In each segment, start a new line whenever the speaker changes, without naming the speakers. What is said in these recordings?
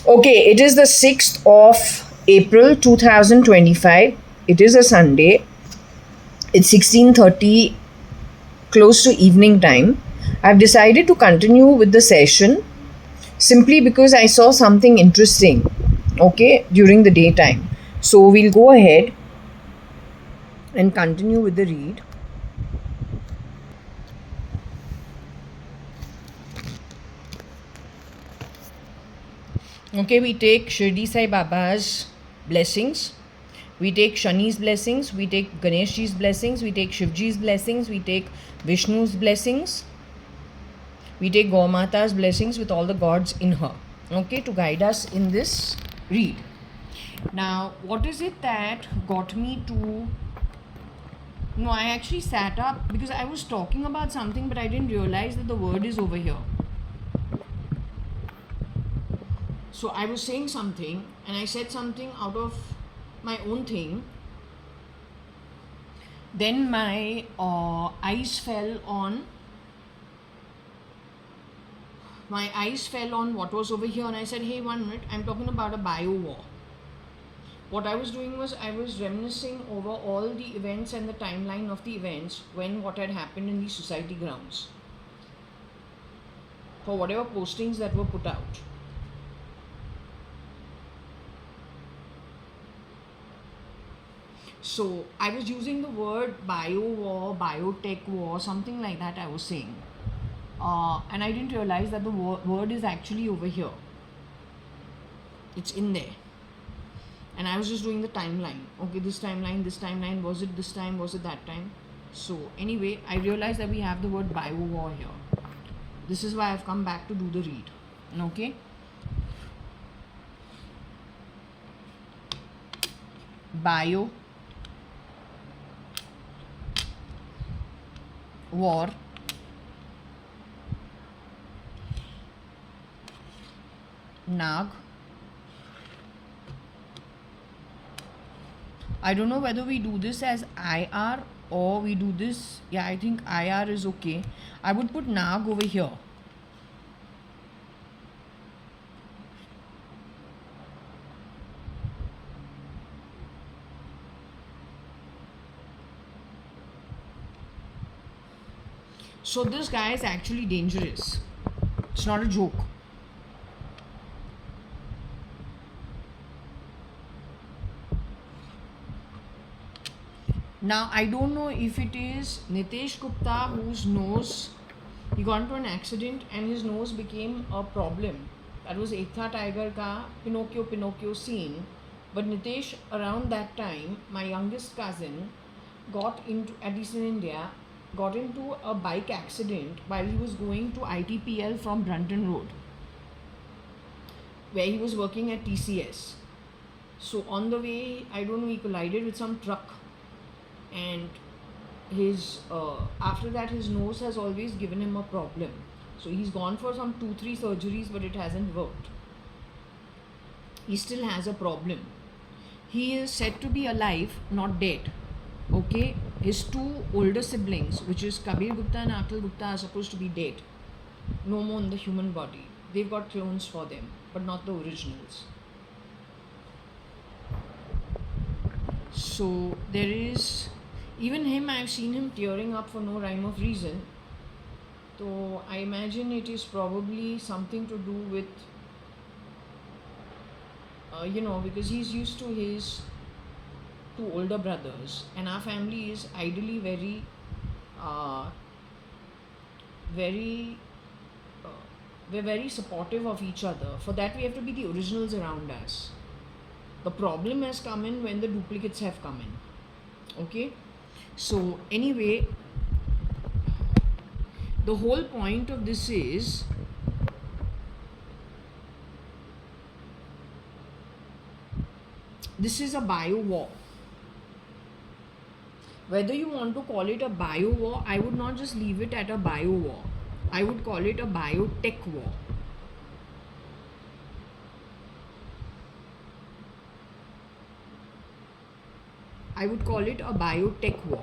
Okay, it is the 6th of April 2025. It is a Sunday. It's 16:30, close to evening time. I've decided to continue with the session simply because I saw something interesting, okay, during the daytime. So we'll go ahead and continue with the read. Okay, we take Shirdi Sai Baba's blessings. We take Shani's blessings. We take Ganeshji's blessings. We take Shivji's blessings. We take Vishnu's blessings. We take Gaumata's blessings with all the gods in her, okay, to guide us in this read. Now, what is it that got me to... No, I actually sat up because I was talking about something, but I didn't realize that the word is over here. So I was saying something and I said something out of my own thing. Then my eyes fell on what was over here, and I said, hey, 1 minute, I'm talking about a bio war. What I was doing was I was reminiscing over all the events and the timeline of the events when what had happened in the society grounds for whatever postings that were put out. So I was using the word bio war, biotech war, something like that I was saying. And I didn't realize that the word is actually over here. It's in there. And I was just doing the timeline. Okay, this timeline, was it this time, was it that time? So anyway, I realized that we have the word bio war here. This is why I've come back to do the read. Okay? Bio war Nag. I don't know whether we do this as IR or we do this. Yeah, I think IR is okay. I would put Nag over here. So this guy is actually dangerous. It's not a joke. Now, I don't know if it is Nitesh Gupta whose nose, he got into an accident and his nose became a problem. That was Ekta Tiger ka Pinocchio scene. But Nitesh, around that time, my youngest cousin, got into, at least in India, got into a bike accident while he was going to ITPL from Brunton Road, where he was working at TCS. So on the way, I don't know, he collided with some truck, and his after that his nose has always given him a problem. So he's gone for some 2-3 surgeries, but it hasn't worked. He still has a problem. He is said to be alive, not dead. Okay, his two older siblings, which is Kabir Gupta and Akhil Gupta, are supposed to be dead, no more in the human body. They've got clones for them, but not the originals. So there is, even him, I've seen him tearing up for no rhyme of reason. So I imagine it is probably something to do with, because he's used to his two older brothers, and our family is ideally very, very, we're very supportive of each other. For that, we have to be the originals around us. The problem has come in when the duplicates have come in. Okay? So, anyway, the whole point of this is this is a bio war. Whether you want to call it a bio war, I would not just leave it at a bio war. I would call it a biotech war. I would call it a biotech war.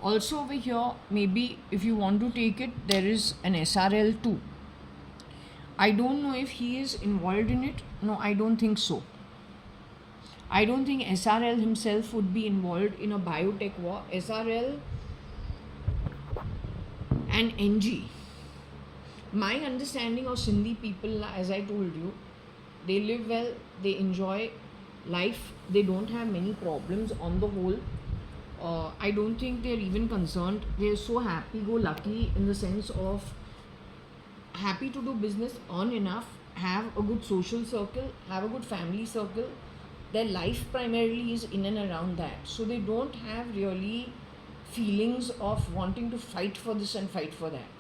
Also over here, maybe if you want to take it, there is an SRL too. I don't know if he is involved in it. No, I don't think so. I don't think SRL himself would be involved in a biotech war. SRL and NG. My understanding of Sindhi people, as I told you, they live well, they enjoy life, they don't have many problems on the whole. I don't think they're even concerned. They're so happy-go-lucky in the sense of happy to do business, earn enough, have a good social circle, have a good family circle. Their life primarily is in and around that. So they don't have really feelings of wanting to fight for this and fight for that.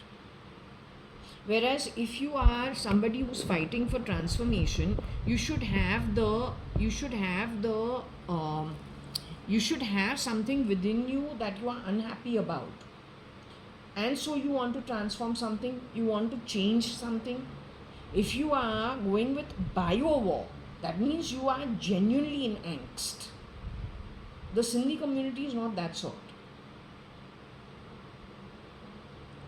Whereas if you are somebody who's fighting for transformation, you should have something within you that you are unhappy about. And so you want to transform something, you want to change something. If you are going with bio war, that means you are genuinely in angst. The Sindhi community is not that sort.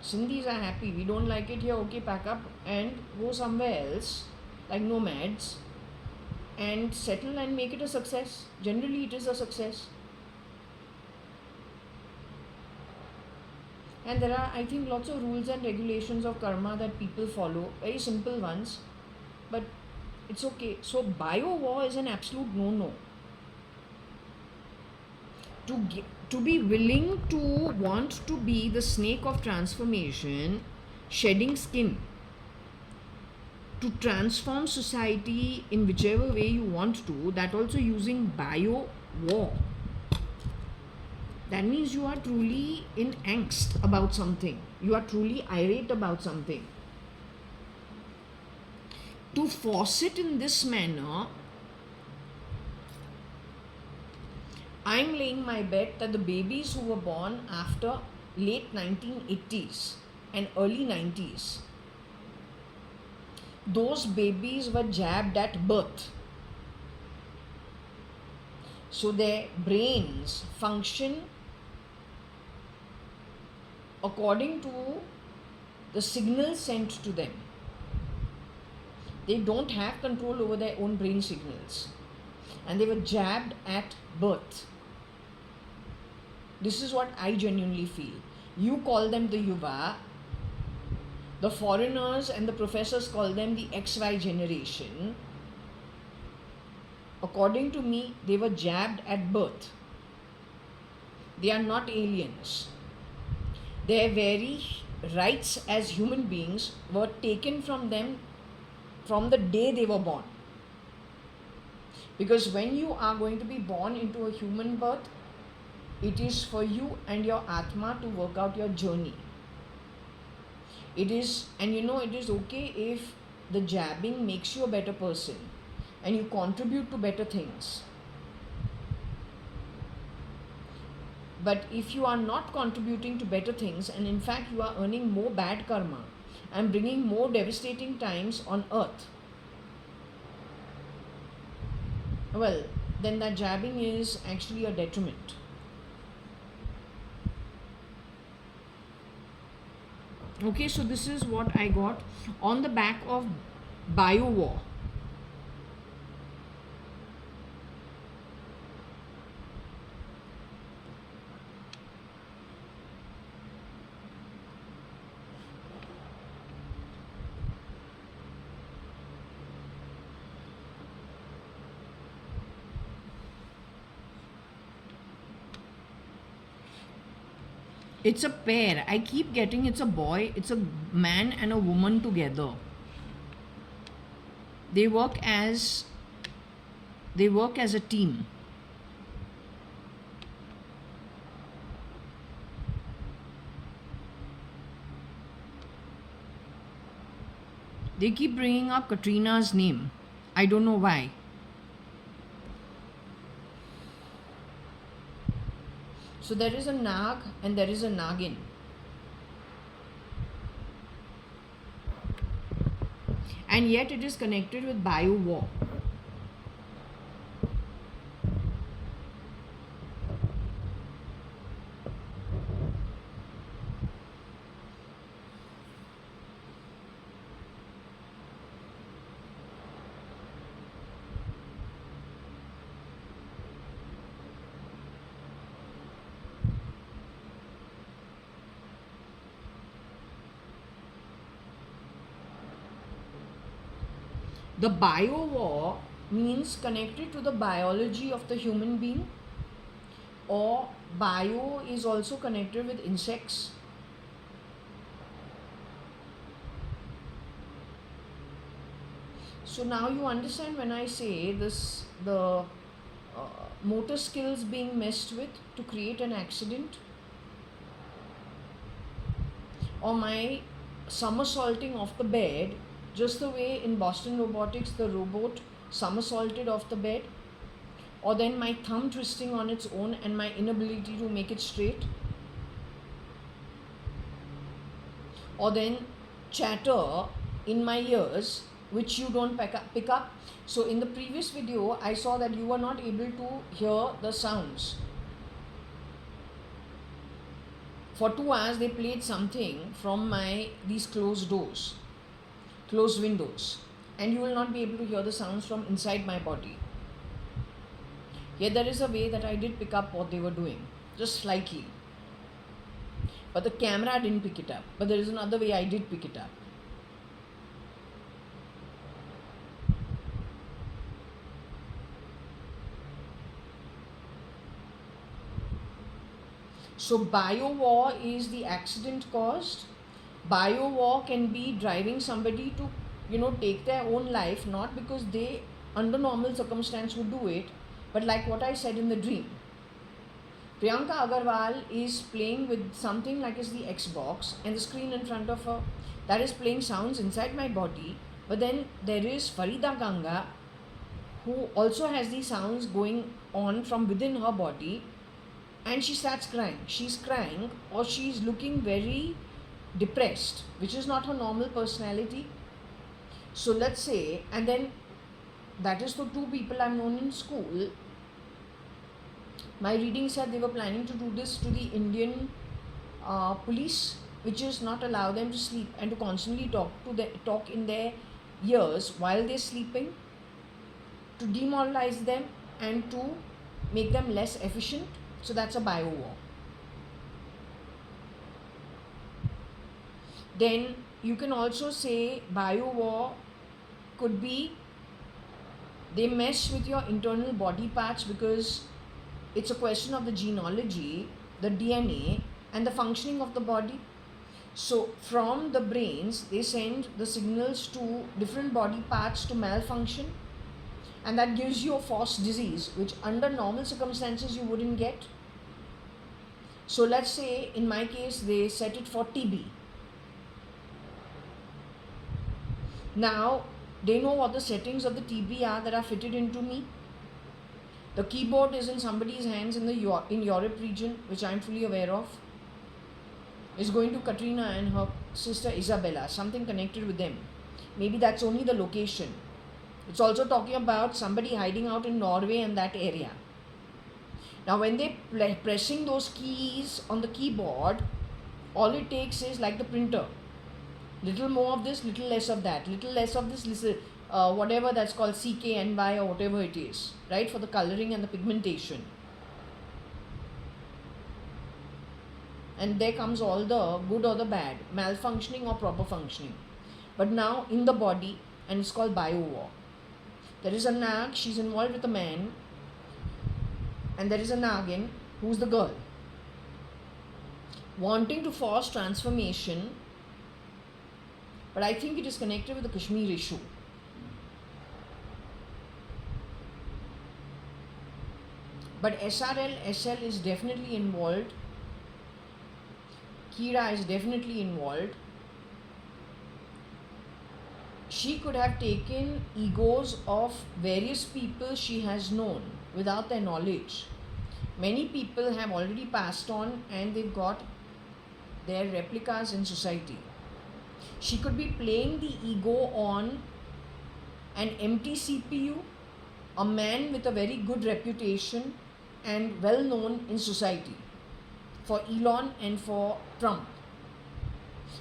Sindhis are happy. We don't like it here. Okay, pack up and go somewhere else, like nomads, and settle and make it a success. Generally, it is a success. And there are, I think, lots of rules and regulations of karma that people follow. Very simple ones, but it's okay. So, bio war is an absolute no-no. To be willing to want to be the snake of transformation, shedding skin, to transform society in whichever way you want to, that also using bio war. That means you are truly in angst about something. You are truly irate about something. To force it in this manner, I'm laying my bet that the babies who were born after late 1980s and early 90s, those babies were jabbed at birth. So their brains function according to the signals sent to them. They don't have control over their own brain signals. And they were jabbed at birth. This is what I genuinely feel. You call them the Yuva. The foreigners and the professors call them the XY generation. According to me, they were jabbed at birth. They are not aliens. Their very rights as human beings were taken from them from the day they were born. Because when you are going to be born into a human birth, it is for you and your Atma to work out your journey. It is, and it is okay if the jabbing makes you a better person and you contribute to better things. But if you are not contributing to better things and in fact you are earning more bad karma and bringing more devastating times on earth, well, then that jabbing is actually a detriment. Okay, so this is what I got on the back of bio war. It's a pair. I keep getting it's a boy, it's a man and a woman together. They work as a team. They keep bringing up Katrina's name. I don't know why. So there is a Nag and there is a Nagin. And yet it is connected with bio war. The bio war means connected to the biology of the human being, or bio is also connected with insects. So now you understand when I say this, the motor skills being messed with to create an accident, or my somersaulting off the bed, just the way in Boston Robotics the robot somersaulted off the bed, or then my thumb twisting on its own and my inability to make it straight, or then chatter in my ears which you don't pick up. So in the previous video I saw that you were not able to hear the sounds. For 2 hours they played something from these closed doors, closed windows, and you will not be able to hear the sounds from inside my body. Yet there is a way that I did pick up what they were doing, just slightly. But the camera didn't pick it up. But there is another way I did pick it up. So bio war is the accident caused. Bio war can be driving somebody to, take their own life, not because they under normal circumstance would do it, but like what I said in the dream. Priyanka Agarwal is playing with something like is the Xbox, and the screen in front of her that is playing sounds inside my body. But then there is Farida Ganga, who also has these sounds going on from within her body, and she starts crying. She's crying, or she's looking very depressed, which is not her normal personality. So let's say, and then that is the 2 people I've known in school. My reading said they were planning to do this to the Indian police, which is not allow them to sleep and to constantly talk in their ears while they're sleeping, to demoralize them and to make them less efficient. So that's a bio war. Then you can also say bio war could be they mess with your internal body parts, because it's a question of the genealogy, the DNA, and the functioning of the body. So from the brains, they send the signals to different body parts to malfunction, and that gives you a false disease, which under normal circumstances you wouldn't get. So let's say in my case they set it for TB. Now they know what the settings of the TB are that are fitted into me. The keyboard is in somebody's hands in Europe region, which I'm fully aware of. Is going to Katrina and her sister Isabella, something connected with them. Maybe that's only the location. It's also talking about somebody hiding out in Norway and that area. Now when they're pressing those keys on the keyboard, all it takes is like the printer. Little more of this, little less of that, little less of this, whatever that's called CKNY or whatever it is, right, for the coloring and the pigmentation. And there comes all the good or the bad, malfunctioning or proper functioning. But now in the body, and it's called bio war. There is a nag, she's involved with a man, and there is a nagin, who's the girl, wanting to force transformation. But I think it is connected with the Kashmir issue. But SRL, SL is definitely involved. Kira is definitely involved. She could have taken egos of various people she has known without their knowledge. Many people have already passed on and they've got their replicas in society. She could be playing the ego on an empty CPU, a man with a very good reputation and well known in society, for Elon and for Trump,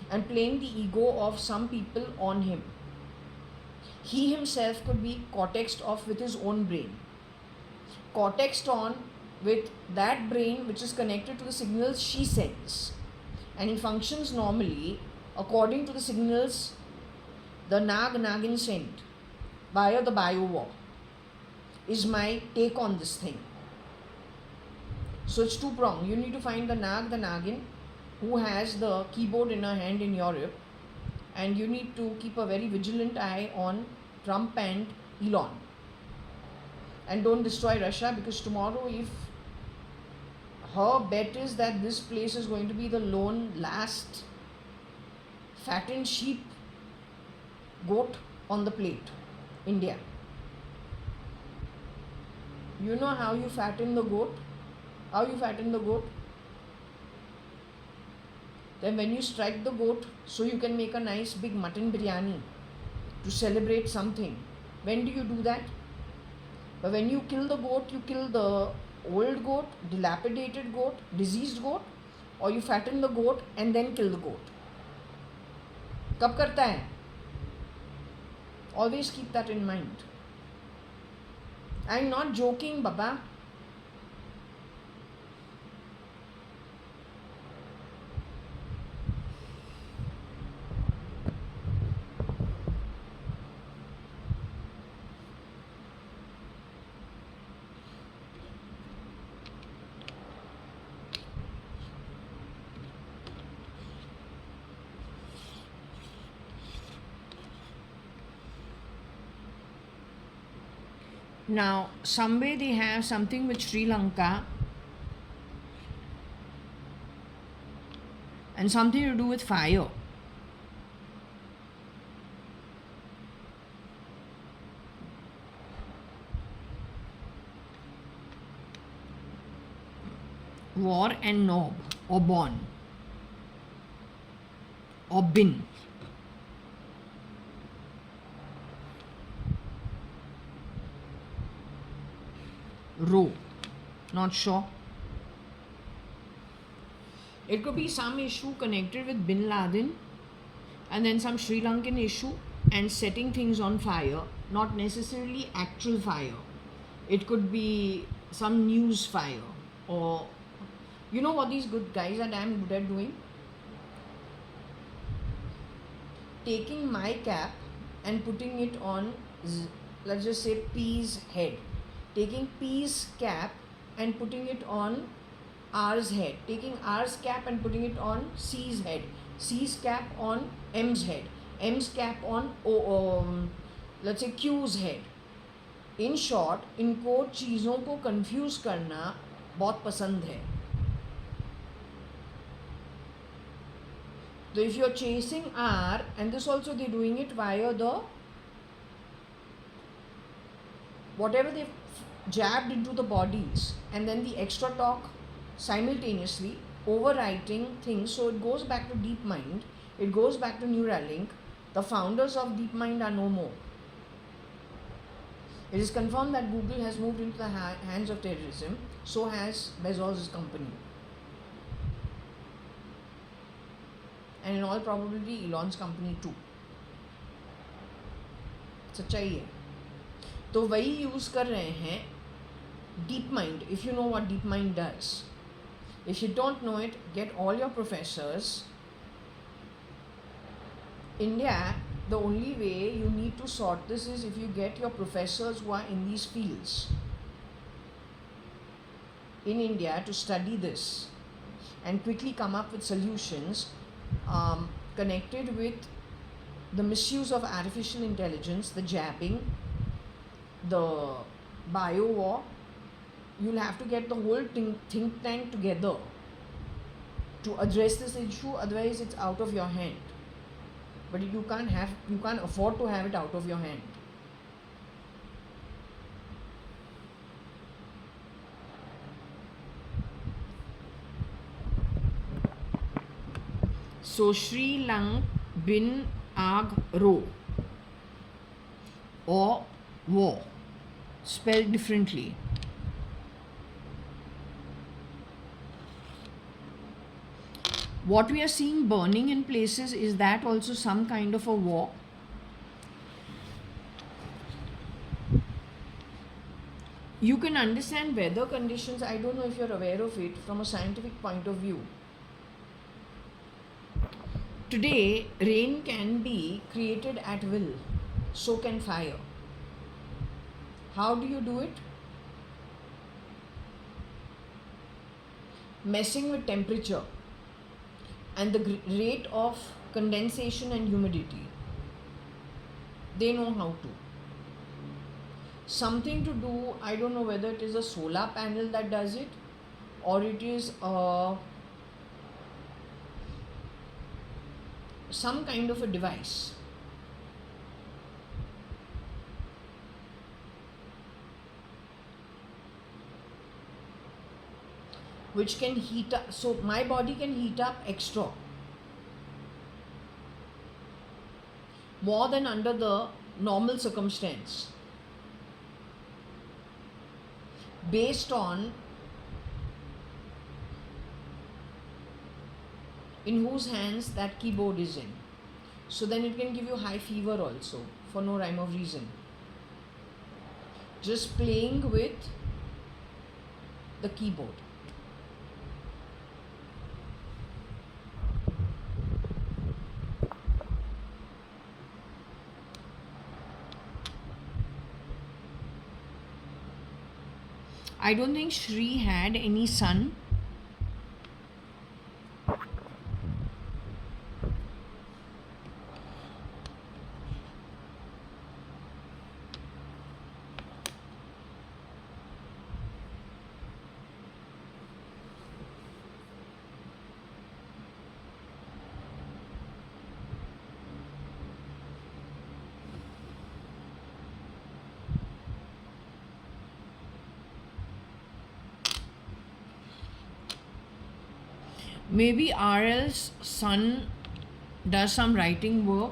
and playing the ego of some people on him. He himself could be cortexed off with his own brain, cortexed on with that brain which is connected to the signals she sends, and he functions normally according to the signals the nagin sent. via the bio war, is my take on this thing. So it's two-pronged. You need to find the Nagin, who has the keyboard in her hand in Europe, and you need to keep a very vigilant eye on Trump and Elon. And don't destroy Russia, because tomorrow, if her bet is that this place is going to be the lone last fattened sheep, goat on the plate, India. You know how you fatten the goat? How you fatten the goat? Then when you strike the goat, so you can make a nice big mutton biryani to celebrate something. When do you do that? But when you kill the goat, you kill the old goat, dilapidated goat, diseased goat, or you fatten the goat and then kill the goat. कब करता है? Always keep that in mind. I'm not joking, Baba. Now, somewhere they have something with Sri Lanka and something to do with fire. War and Nob, or Bon, or Bin. Row, not sure. It could be some issue connected with Bin Laden and then some Sri Lankan issue and setting things on fire, not necessarily actual fire. It could be some news fire, or you know what these good guys are damn good at doing? Taking my cap and putting it on, let's just say, P's head. Taking P's cap and putting it on R's head. Taking R's cap and putting it on C's head. C's cap on M's head. M's cap on let's say Q's head. In short, इनको चीज़ों को confuse करना बहुत पसंद है. So if you're chasing R, and this also they're doing it via the whatever they've jabbed into the bodies, and then the extra talk simultaneously overwriting things. So it goes back to DeepMind, it goes back to Neuralink. The founders of DeepMind are no more. It is confirmed that Google has moved into the hands of terrorism. So has Bezos' company. And in all probability, Elon's company too. सच्चाई है. तो वही use कर रहे हैं DeepMind. If you know what DeepMind does. If you don't know it, get all your professors. India, the only way you need to sort this is if you get your professors who are in these fields in India to study this and quickly come up with solutions connected with the misuse of artificial intelligence, the jabbing, the bio war. You'll have to get the whole think tank together to address this issue, otherwise it's out of your hand. But you can't afford to have it out of your hand. So Sri Lank bin Ag Ro, or war, spelled differently. What we are seeing burning in places, is that also some kind of a war? You can understand weather conditions, I don't know if you're aware of it, from a scientific point of view. Today, rain can be created at will, so can fire. How do you do it? Messing with temperature and the rate of condensation and humidity. They know how to. Something to do, I don't know whether it is a solar panel that does it or it is some kind of a device. Which can heat up, so my body can heat up extra more than under the normal circumstance based on in whose hands that keyboard is in. So then it can give you high fever also for no rhyme or reason. Just playing with the keyboard. I don't think Shri had any son. Maybe RL's son does some writing work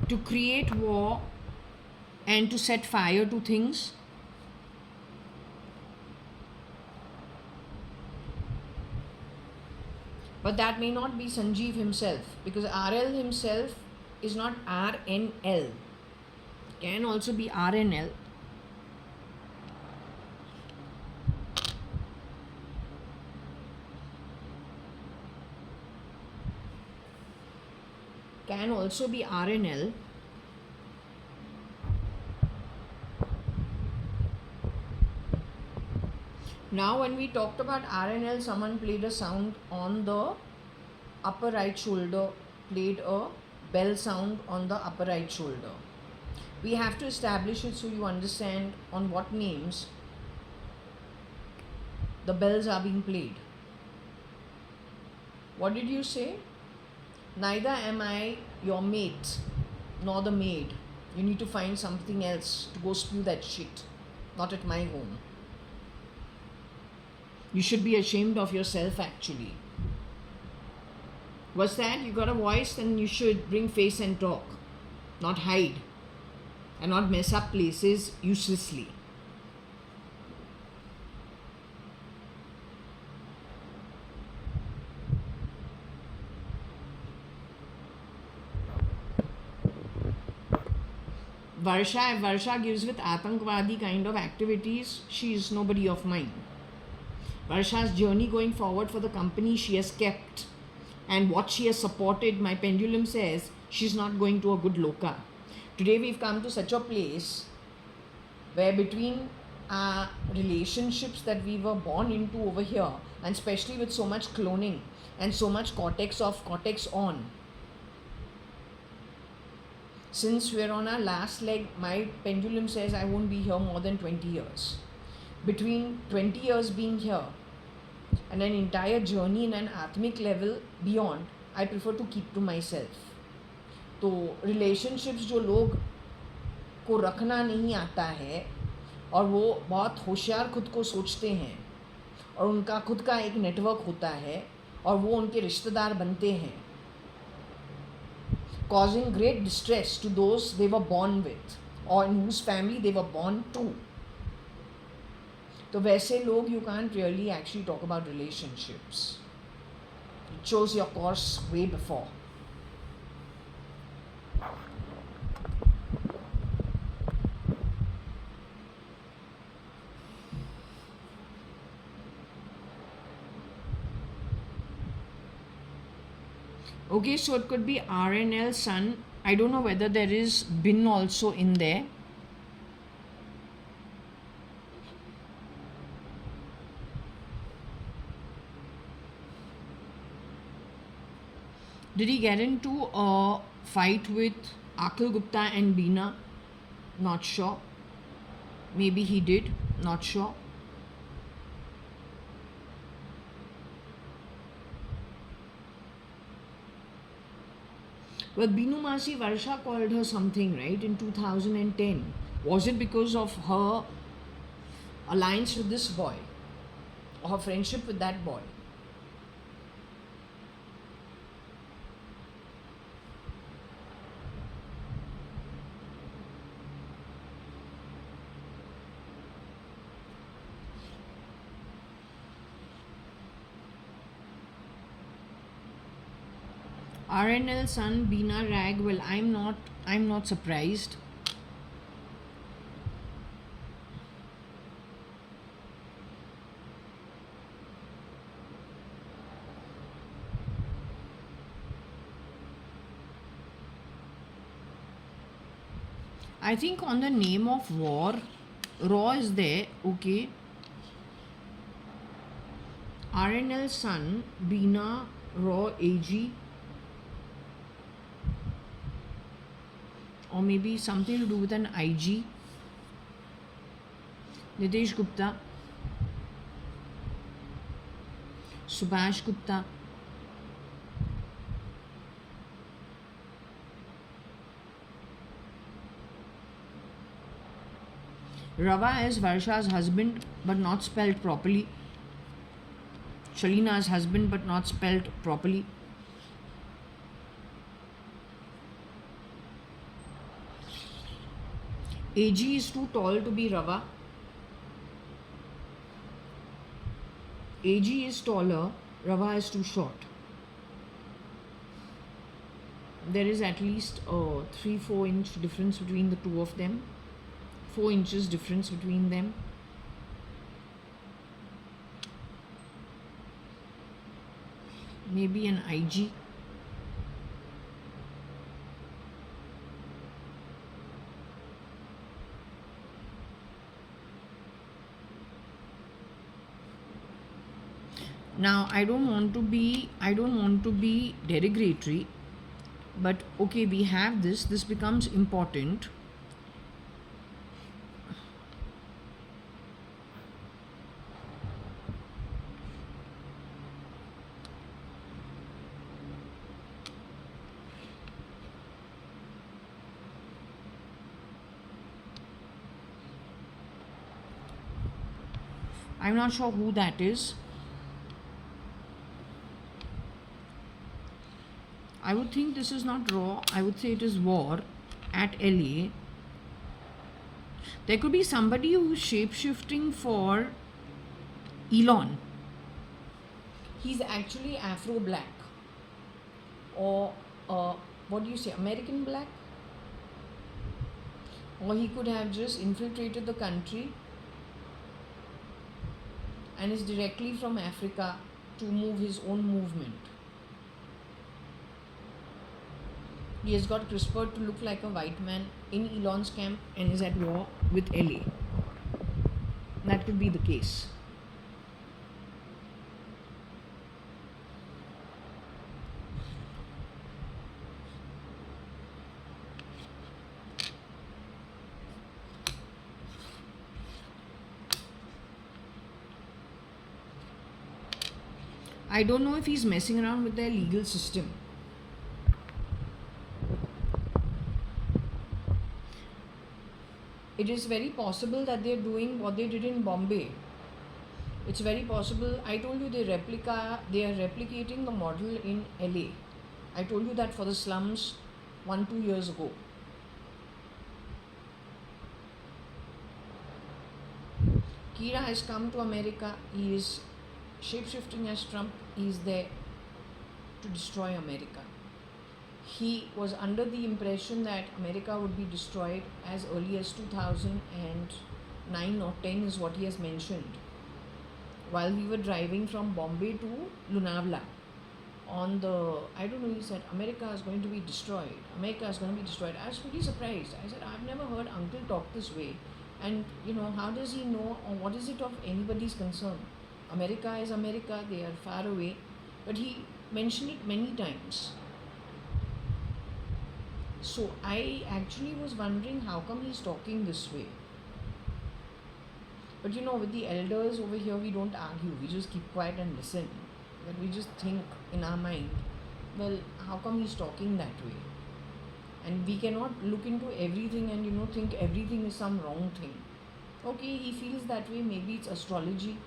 to create war and to set fire to things. But that may not be Sanjeev himself, because RL himself is not RNL. Can also be RNL. Can also be RNL. Now when we talked about RNL, someone played a sound on the upper right shoulder, played a bell sound on the upper right shoulder. We have to establish it so you understand on what names the bells are being played. What did you say? Neither am I your mate nor the maid. You need to find something else to go spew that shit. Not at my home. You should be ashamed of yourself actually. What's that? You got a voice? Then you should bring face and talk. Not hide. And not mess up places uselessly. Varsha, if Varsha gives with Atankvadi kind of activities, she is nobody of mine. Varsha's journey going forward for the company she has kept and what she has supported, my pendulum says she's not going to a good loka. Today we've come to such a place where between our relationships that we were born into over here, and especially with so much cloning and so much cortex off, cortex on, since we're on our last leg, my pendulum says I won't be here more than 20 years. Between 20 years being here and an entire journey in an atmic level beyond, I prefer to keep to myself. तो relationships जो लोग को रखना नहीं आता है और वो बहुत होशियार खुद को सोचते हैं और उनका खुद का एक नेटवर्क होता है और वो उनके रिश्तेदार बनते हैं, causing great distress to those they were born with or in whose family they were born to. तो वैसे लोग you can't really actually talk about relationships. You chose your course way before. Okay, so it could be RNL son. I don't know whether there is bin also in there. Did he get into a fight with Akhil Gupta and Beena? Not sure. Maybe he did. Not sure. Well, Binu Masi Varsha called her something, right, in 2010. Was it because of her alliance with this boy? Or her friendship with that boy? RNL son Beena Rag. Well, I'm not surprised. I think on the name of war, Raw is there, okay. RNL son Beena Raw AG, or maybe something to do with an IG. Nitesh Gupta, Subhash Gupta, Rava is Varsha's husband but not spelled properly. Shalina's husband but not spelled properly. AG is too tall to be Rava. AG is taller, Rava is too short. There is at least a 3-4 inch difference between the two of them. 4 inches difference between them. Maybe an IG. Now I don't want to be derogatory, but okay, we have this becomes important. I'm not sure who that is. I would think this is not Raw. I would say it is War at LA. There could be somebody who's shape-shifting for Elon. He's actually Afro-black. Or what do you say, American black? Or he could have just infiltrated the country and is directly from Africa to move his own movement. He has got CRISPR to look like a white man in Elon's camp and is at war with LA. That could be the case. I don't know if he's messing around with their legal system. It is very possible that they're doing what they did in Bombay. It's very possible. I told you they are replicating the model in LA. I told you that for the slums 1-2 years ago. Kira has come to America. He is shape-shifting as Trump. He is there to destroy America. He was under the impression that America would be destroyed as early as 2009 or 10 is what he has mentioned. While we were driving from Bombay to Lonavala on the, I don't know, he said, America is going to be destroyed. America is going to be destroyed. I was pretty surprised. I said, I've never heard Uncle talk this way. And, how does he know, or what is it of anybody's concern? America is America, they are far away. But he mentioned it many times. So I actually was wondering how come he's talking this way. But you know, with the elders over here, we don't argue. We just keep quiet and listen. But we just think in our mind, well, how come he's talking that way? And we cannot look into everything and think everything is some wrong thing. Okay, he feels that way. Maybe it's astrology.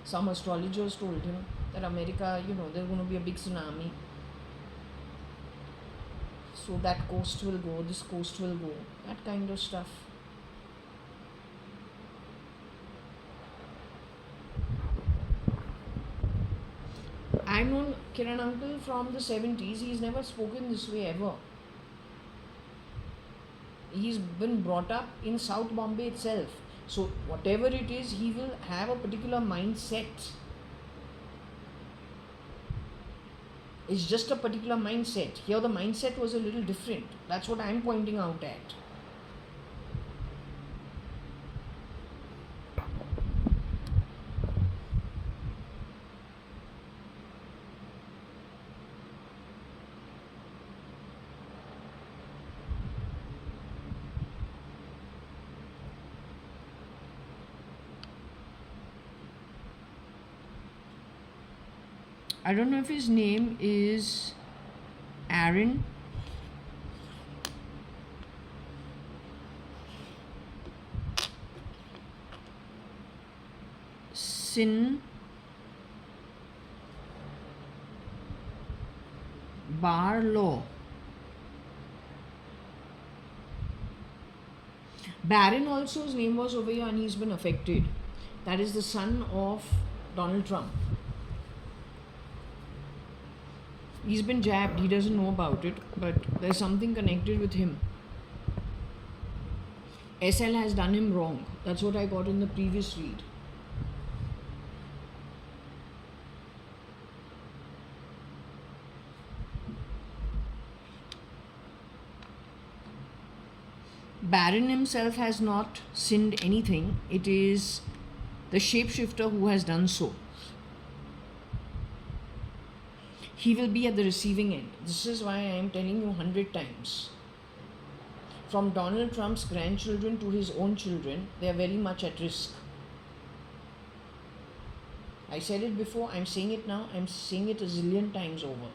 Some astrologers told him that America, there's going to be a big tsunami. So that coast will go, this coast will go, that kind of stuff. I've known Kiran uncle from the 70s. He's never spoken this way ever. He's been brought up in South Bombay itself. So whatever it is, he will have a particular mindset. It's just a particular mindset. Here the mindset was a little different. That's what I'm pointing out at. I don't know if his name is Aaron. Sin Barlow. Barron also, his name was over here and he's been affected. That is the son of Donald Trump. He's been jabbed, he doesn't know about it, but there's something connected with him. SL has done him wrong. That's what I got in the previous read. Baron himself has not sinned anything. It is the shapeshifter who has done so. He will be at the receiving end. This is why I am telling you 100 times. From Donald Trump's grandchildren to his own children, they are very much at risk. I said it before, I'm saying it now, I'm saying it a zillion times over.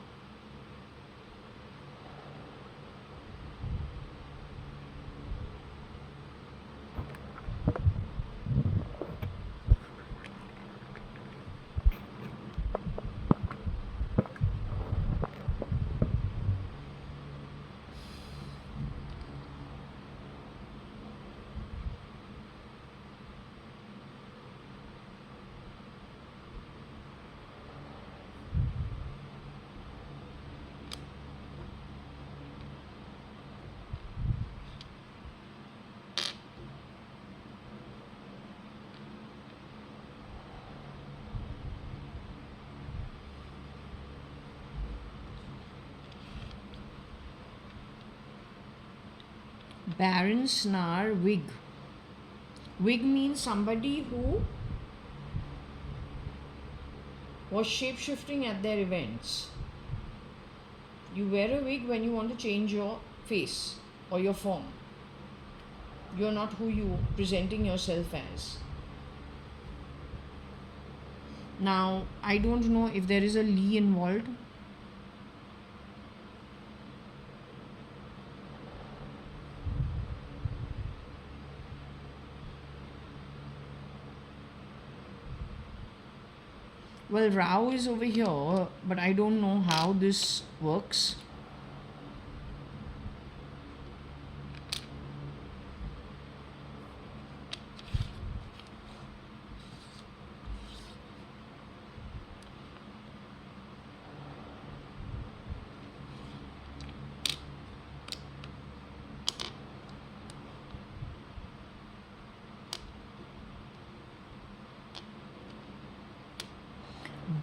Baron Snar Wig. Wig means somebody who was shape-shifting at their events. You wear a wig when you want to change your face or your form. You're not who you presenting yourself as. Now, I don't know if there is a Lee involved. Well, Rao is over here, but I don't know how this works.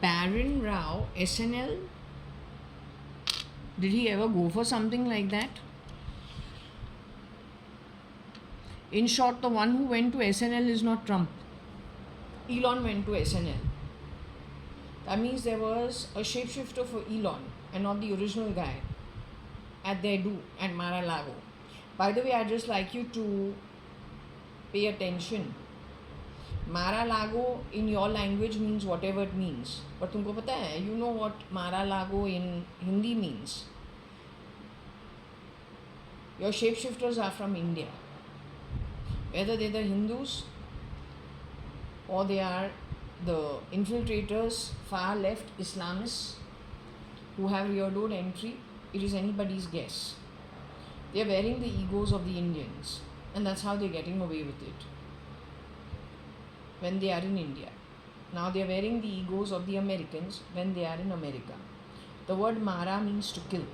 Baron Rao, SNL? Did he ever go for something like that? In short, the one who went to SNL is not Trump. Elon went to SNL. That means there was a shapeshifter for Elon and not the original guy. at their do at Mar-a-Lago. By the way, I'd just like you to pay attention. Mar-a-Lago in your language means whatever it means. But तुमको पता है, you know what Mar-a-Lago in Hindi means. Your shapeshifters are from India. Whether they're the Hindus or they are the infiltrators, far left Islamists who have rearrowed entry, it is anybody's guess. They are wearing the egos of the Indians, and that's how they're getting away with it when they are in India. Now they are wearing the egos of the Americans when they are in America. The word Mara means to kill.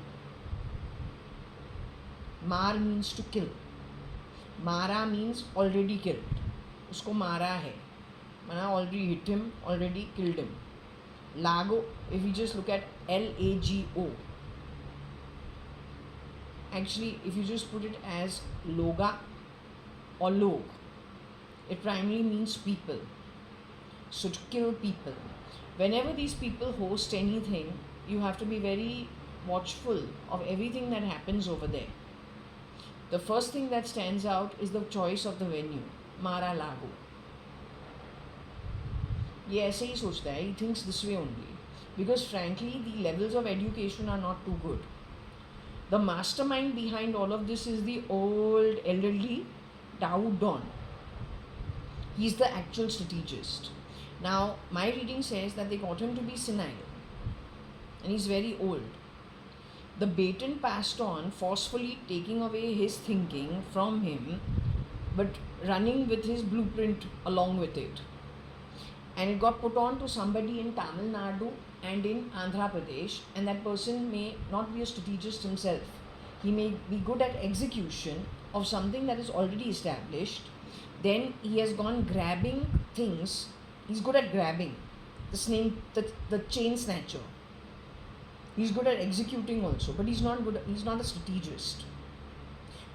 Mar means to kill. Mara means already killed. Usko mara hai. Mana already hit him, already killed him. Lago, if you just look at L-A-G-O. Actually, if you just put it as loga or log, it primarily means people. So to kill people. Whenever these people host anything, you have to be very watchful of everything that happens over there. The first thing that stands out is the choice of the venue, Mar-a-Lago. ये ऐसे ही सोचता है, he thinks this way only. Because frankly, the levels of education are not too good. The mastermind behind all of this is the old elderly Tao Don. He's the actual strategist. Now, my reading says that they got him to be senile. And he's very old. The baton passed on, forcefully taking away his thinking from him, but running with his blueprint along with it. And it got put on to somebody in Tamil Nadu and in Andhra Pradesh, and that person may not be a strategist himself. He may be good at execution of something that is already established. Then he has gone grabbing things. He's good at grabbing. The chain snatcher. He's good at executing also, but he's not a strategist.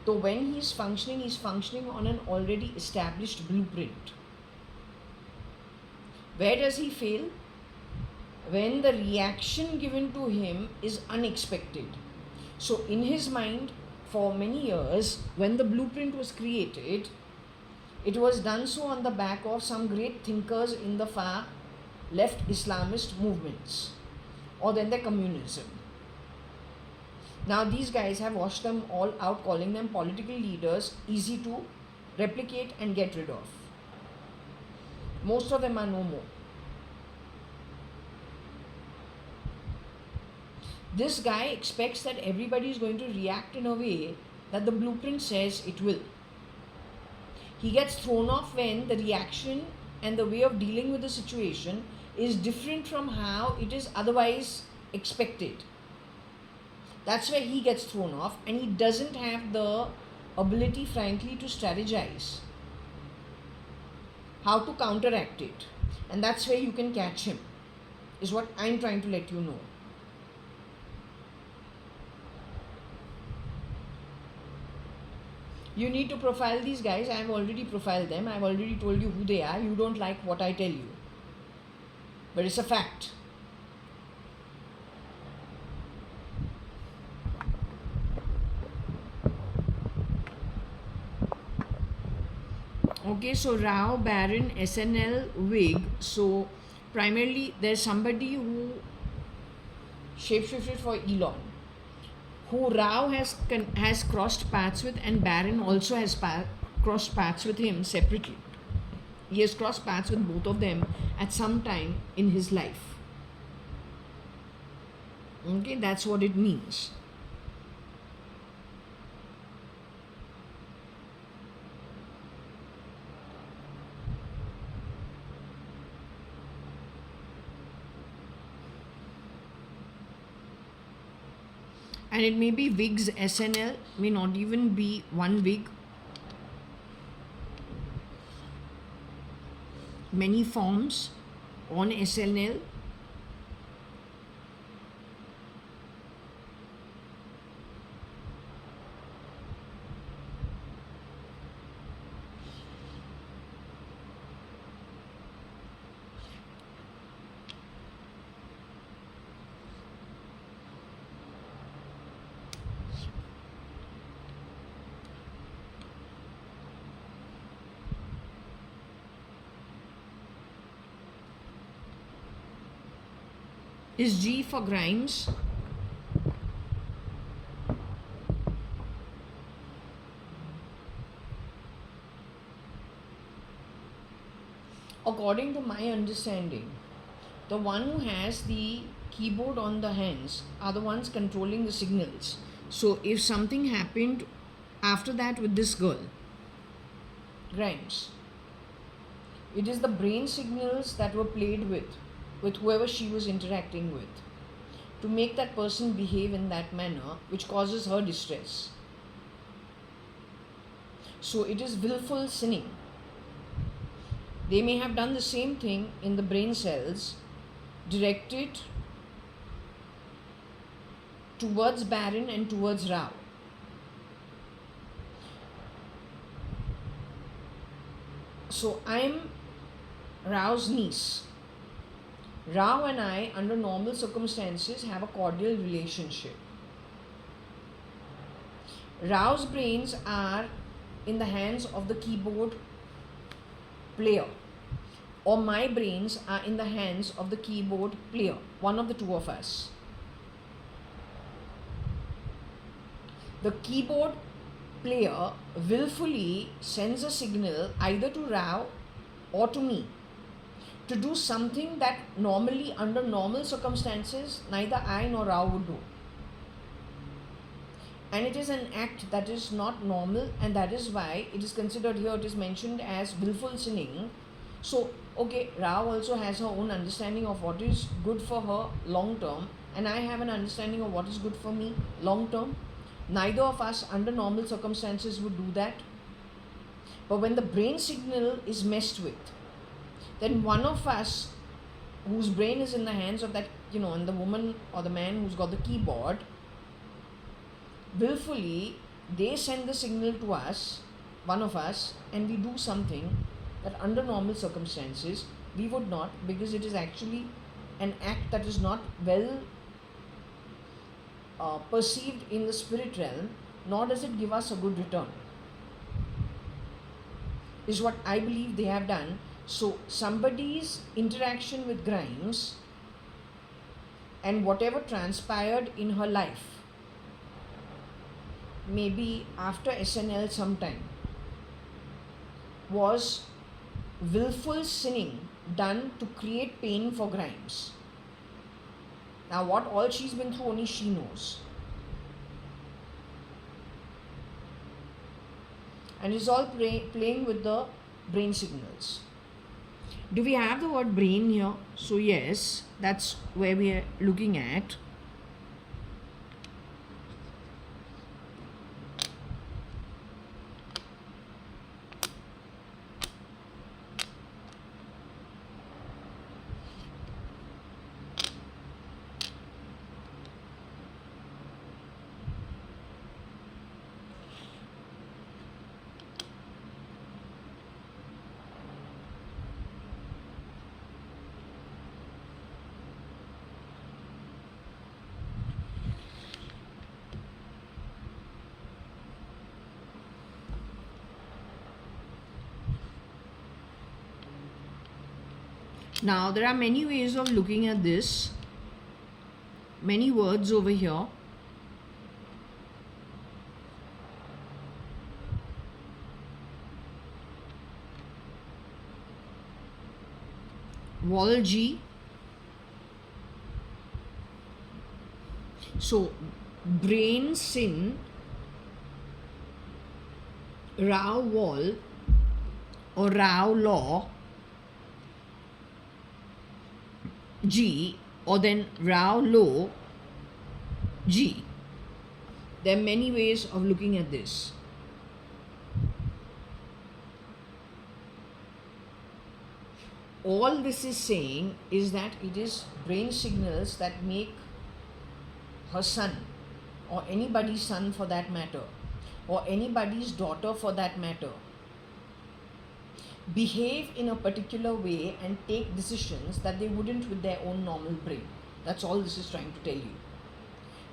So when he's functioning on an already established blueprint. Where does he fail? When the reaction given to him is unexpected. So in his mind, for many years, when the blueprint was created, it was done so on the back of some great thinkers in the far left Islamist movements, or then the communism. Now these guys have washed them all out, calling them political leaders, easy to replicate and get rid of. Most of them are no more. This guy expects that everybody is going to react in a way that the blueprint says it will. He gets thrown off when the reaction and the way of dealing with the situation is different from how it is otherwise expected. That's where he gets thrown off, and he doesn't have the ability, frankly, to strategize how to counteract it. And that's where you can catch him, is what I'm trying to let you know. You need to profile these guys. I have already profiled them. I have already told you who they are. You don't like what I tell you, but it's a fact. Okay, so Rao, Baron, SNL, Wig. So primarily there's somebody who shapeshifted for Elon, who Rao has crossed paths with, and Baron also has crossed paths with him separately. He has crossed paths with both of them at some time in his life. Okay, that's what it means. And it may be wigs, SNL, may not even be one wig. Many forms on SNL. Is G for Grimes? According to my understanding, the one who has the keyboard on the hands are the ones controlling the signals. So if something happened after that with this girl, Grimes, it is the brain signals that were played with whoever she was interacting with, to make that person behave in that manner, which causes her distress. So it is willful sinning. They may have done the same thing in the brain cells, directed towards Baron and towards Rao. So I'm Rao's niece. Rao and I, under normal circumstances, have a cordial relationship. Rao's brains are in the hands of the keyboard player, or my brains are in the hands of the keyboard player, one of the two of us. The keyboard player willfully sends a signal either to Rao or to me to do something that normally, under normal circumstances, neither I nor Rao would do. And it is an act that is not normal, and that is why it is considered here, it is mentioned as willful sinning. So, okay, Rao also has her own understanding of what is good for her long term, and I have an understanding of what is good for me long term. Neither of us, under normal circumstances, would do that. But when the brain signal is messed with, then one of us, whose brain is in the hands of that, and the woman or the man who's got the keyboard, willfully, they send the signal to us, one of us, and we do something that under normal circumstances we would not, because it is actually an act that is not well perceived in the spirit realm, nor does it give us a good return, is what I believe they have done. So somebody's interaction with Grimes and whatever transpired in her life, maybe after SNL sometime, was willful sinning done to create pain for Grimes. Now what all she's been through, only she knows. And it's all playing with the brain signals. Do we have the word brain here? So yes, that's where we are looking at. Now there are many ways of looking at this, many words over here. Volgi. So brain sin, Rao wall or Rao law, G, or then Rao law, G. There are many ways of looking at this. All this is saying is that it is brain signals that make her son, or anybody's son for that matter, or anybody's daughter for that matter, behave in a particular way and take decisions that they wouldn't with their own normal brain. That's all this is trying to tell you.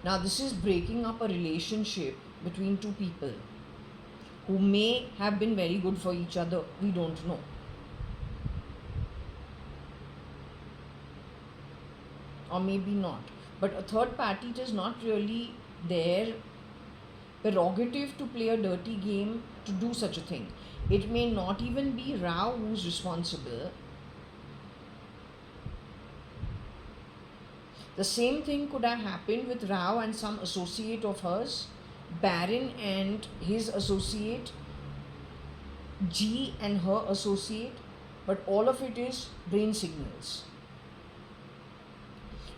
Now this is breaking up a relationship between two people who may have been very good for each other. We don't know. or maybe not. But a third party, it is not really their prerogative to play a dirty game to do such a thing. It may not even be Rao who's responsible. The same thing could have happened with Rao and some associate of hers, Baron and his associate, G and her associate, but all of it is brain signals.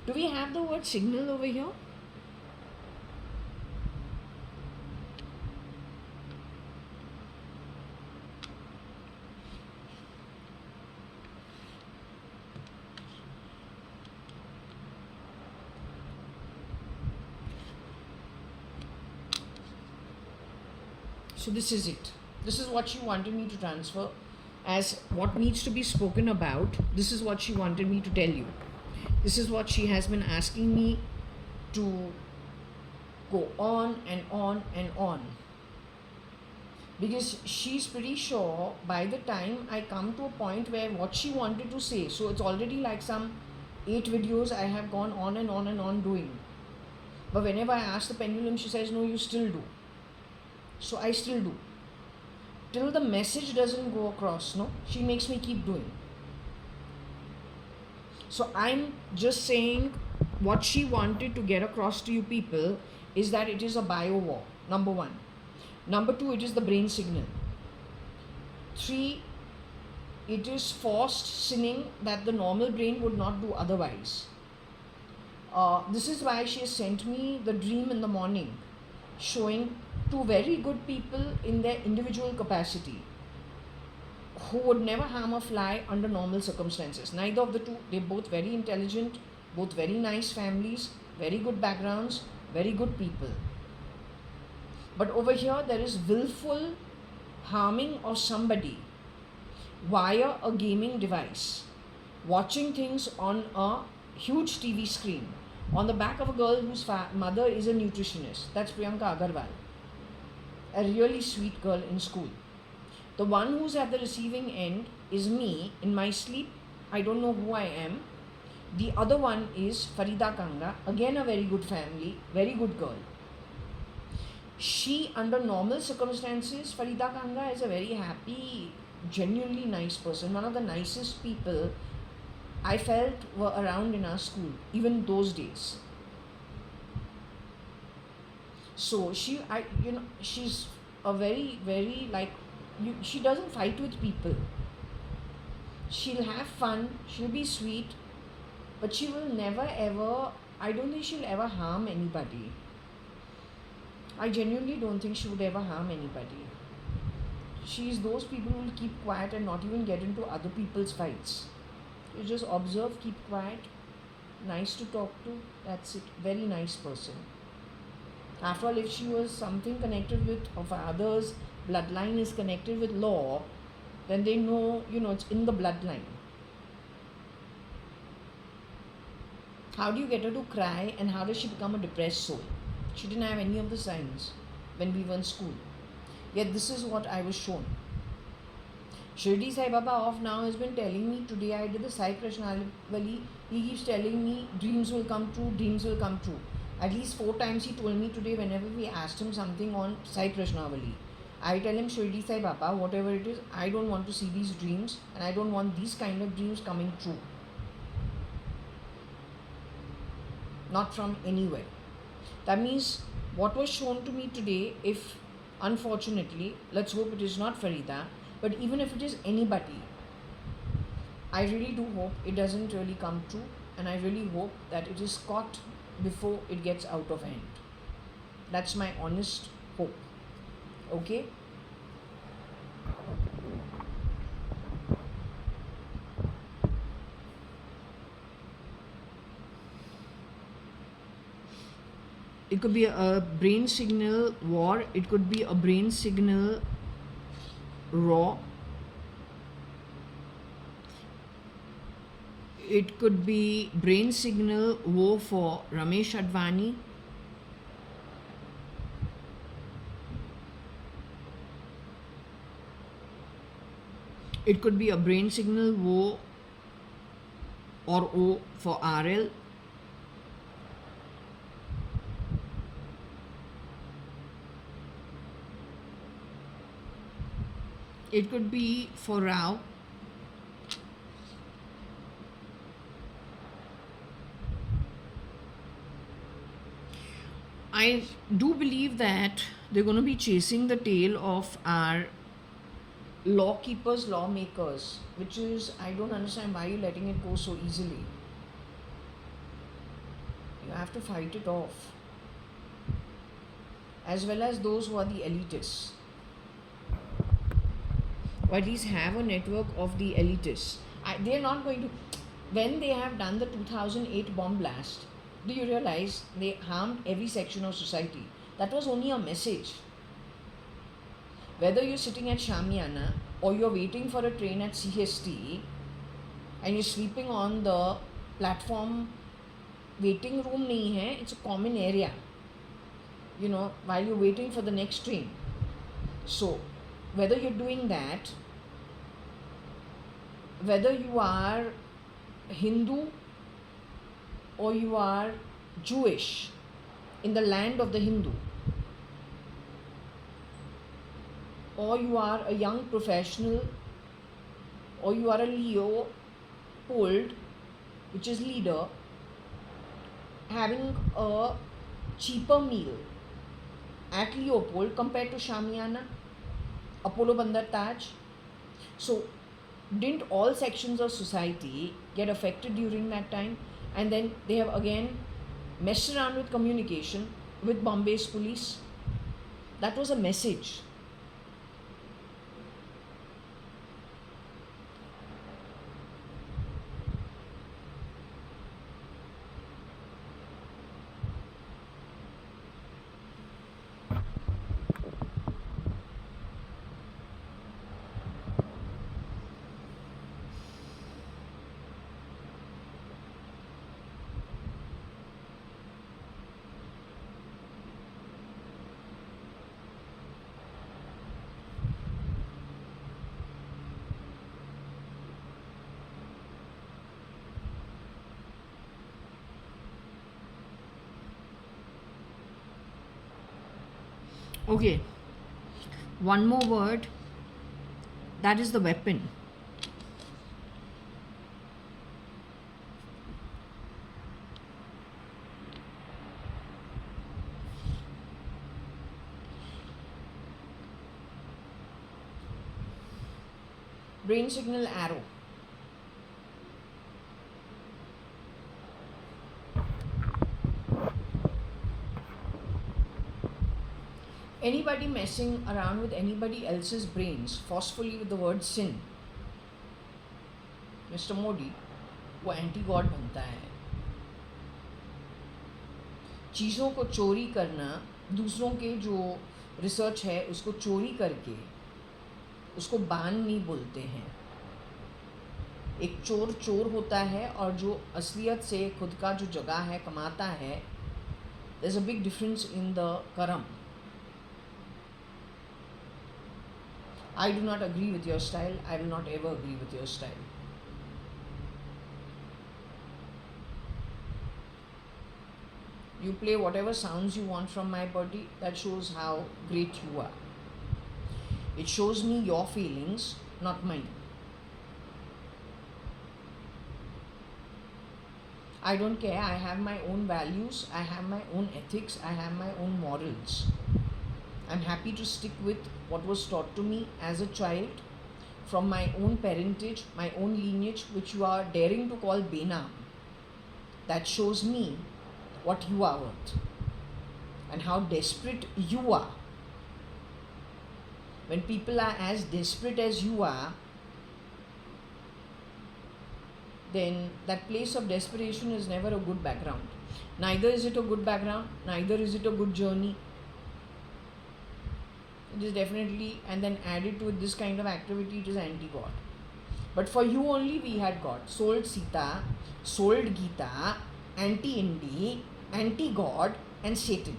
Do we have the word signal over here? So this is it. This is what she wanted me to transfer as what needs to be spoken about. This is what she wanted me to tell you. This is what she has been asking me to go on and on and on. Because she's pretty sure by the time I come to a point where what she wanted to say, so it's already like some 8 videos I have gone on and on and on doing. But whenever I ask the pendulum, she says, no, you still do. So I still do. Till the message doesn't go across, no, she makes me keep doing. So I'm just saying what she wanted to get across to you people is that it is a bio war, number 1. Number 2, it is the brain signal. 3, it is forced sinning that the normal brain would not do otherwise. This is why she has sent me the dream in the morning, showing 2 very good people in their individual capacity who would never harm a fly under normal circumstances. Neither of the 2, they're both very intelligent, both very nice families, very good backgrounds, very good people. But over here, there is willful harming of somebody via a gaming device, watching things on a huge TV screen, on the back of a girl whose mother is a nutritionist. That's Priyanka Agarwal, a really sweet girl in school. The one who's at the receiving end is me. In my sleep, I don't know who I am. The other one is Farida Kanga, again a very good family, very good girl. She, under normal circumstances, Farida Kanga is a very happy, genuinely nice person. One of the nicest people I felt were around in our school, even those days. So she's a very, very she doesn't fight with people. She'll have fun, she'll be sweet, but she will never ever, I don't think she'll ever harm anybody. I genuinely don't think she would ever harm anybody. She's those people who will keep quiet and not even get into other people's fights. You just observe, keep quiet, nice to talk to, that's it. Very nice person. After all, if she was something connected with, of others, bloodline is connected with law, then they know, it's in the bloodline. How do you get her to cry and how does she become a depressed soul? She didn't have any of the signs when we were in school. Yet this is what I was shown. Shirdi Sai Baba off now has been telling me, today I did the Sai Krishnavali, he keeps telling me dreams will come true, dreams will come true. At least 4 times he told me today whenever we asked him something on Sai Krishnavali. I tell him, Shirdi Sai Baba, whatever it is, I don't want to see these dreams and I don't want these kind of dreams coming true. Not from anywhere. That means what was shown to me today, if unfortunately, let's hope it is not Farida, but even if it is anybody, I really do hope it doesn't really come true, and I really hope that it is caught before it gets out of hand. That's my honest hope. Okay? It could be a brain signal war, it could be a brain signal raw, it could be brain signal war for Ramesh Advani, it could be a brain signal war or O for RL, It could be for Rao. I do believe that they're going to be chasing the tail of our law keepers, lawmakers, which is, I don't understand why you're letting it go so easily. You have to fight it off. As well as those who are the elitists, or at least have a network of the elitists. They're not going to, when they have done the 2008 bomb blast, do you realize they harmed every section of society? That was only a message. Whether you're sitting at Shamiana or you're waiting for a train at CST and you're sleeping on the platform, waiting room nahi hai, it's a common area, you know, while you're waiting for the next train. So, whether you're doing that, whether you are Hindu or you are Jewish in the land of the Hindu, or you are a young professional, or you are a Leopold, which is leader, having a cheaper meal at Leopold compared to Shamiana, Apollo Bandar Taj. So, didn't all sections of society get affected during that time? And then they have again messed around with communication with Bombay's police. That was a message. Okay, one more word, that is the weapon. Brain signal arrow. Anybody messing around with anybody else's brains forcefully with the word sin, Mr. Modi, वो anti God बनता है. चीज़ों को चोरी करना, दूसरों के जो रिसर्च है उसको चोरी करके उसको बान नहीं बोलते हैं. एक चोर चोर होता है और जो असलियत से खुद का जो जगह है कमाता है, there is a big difference in the करम. I do not agree with your style. I will not ever agree with your style. You play whatever sounds you want from my body. That shows how great you are. It shows me your feelings, not mine. I don't care. I have my own values. I have my own ethics. I have my own morals. I'm happy to stick with what was taught to me as a child from my own parentage, my own lineage, which you are daring to call Benam. That shows me what you are worth and how desperate you are. When people are as desperate as you are, then that place of desperation is never a good background. Neither is it a good background, neither is it a good journey. It is definitely, and then added to this kind of activity, it is anti-God. But for you only we had God. Sold Sita, sold Gita, anti-Indi, anti-God and Satan.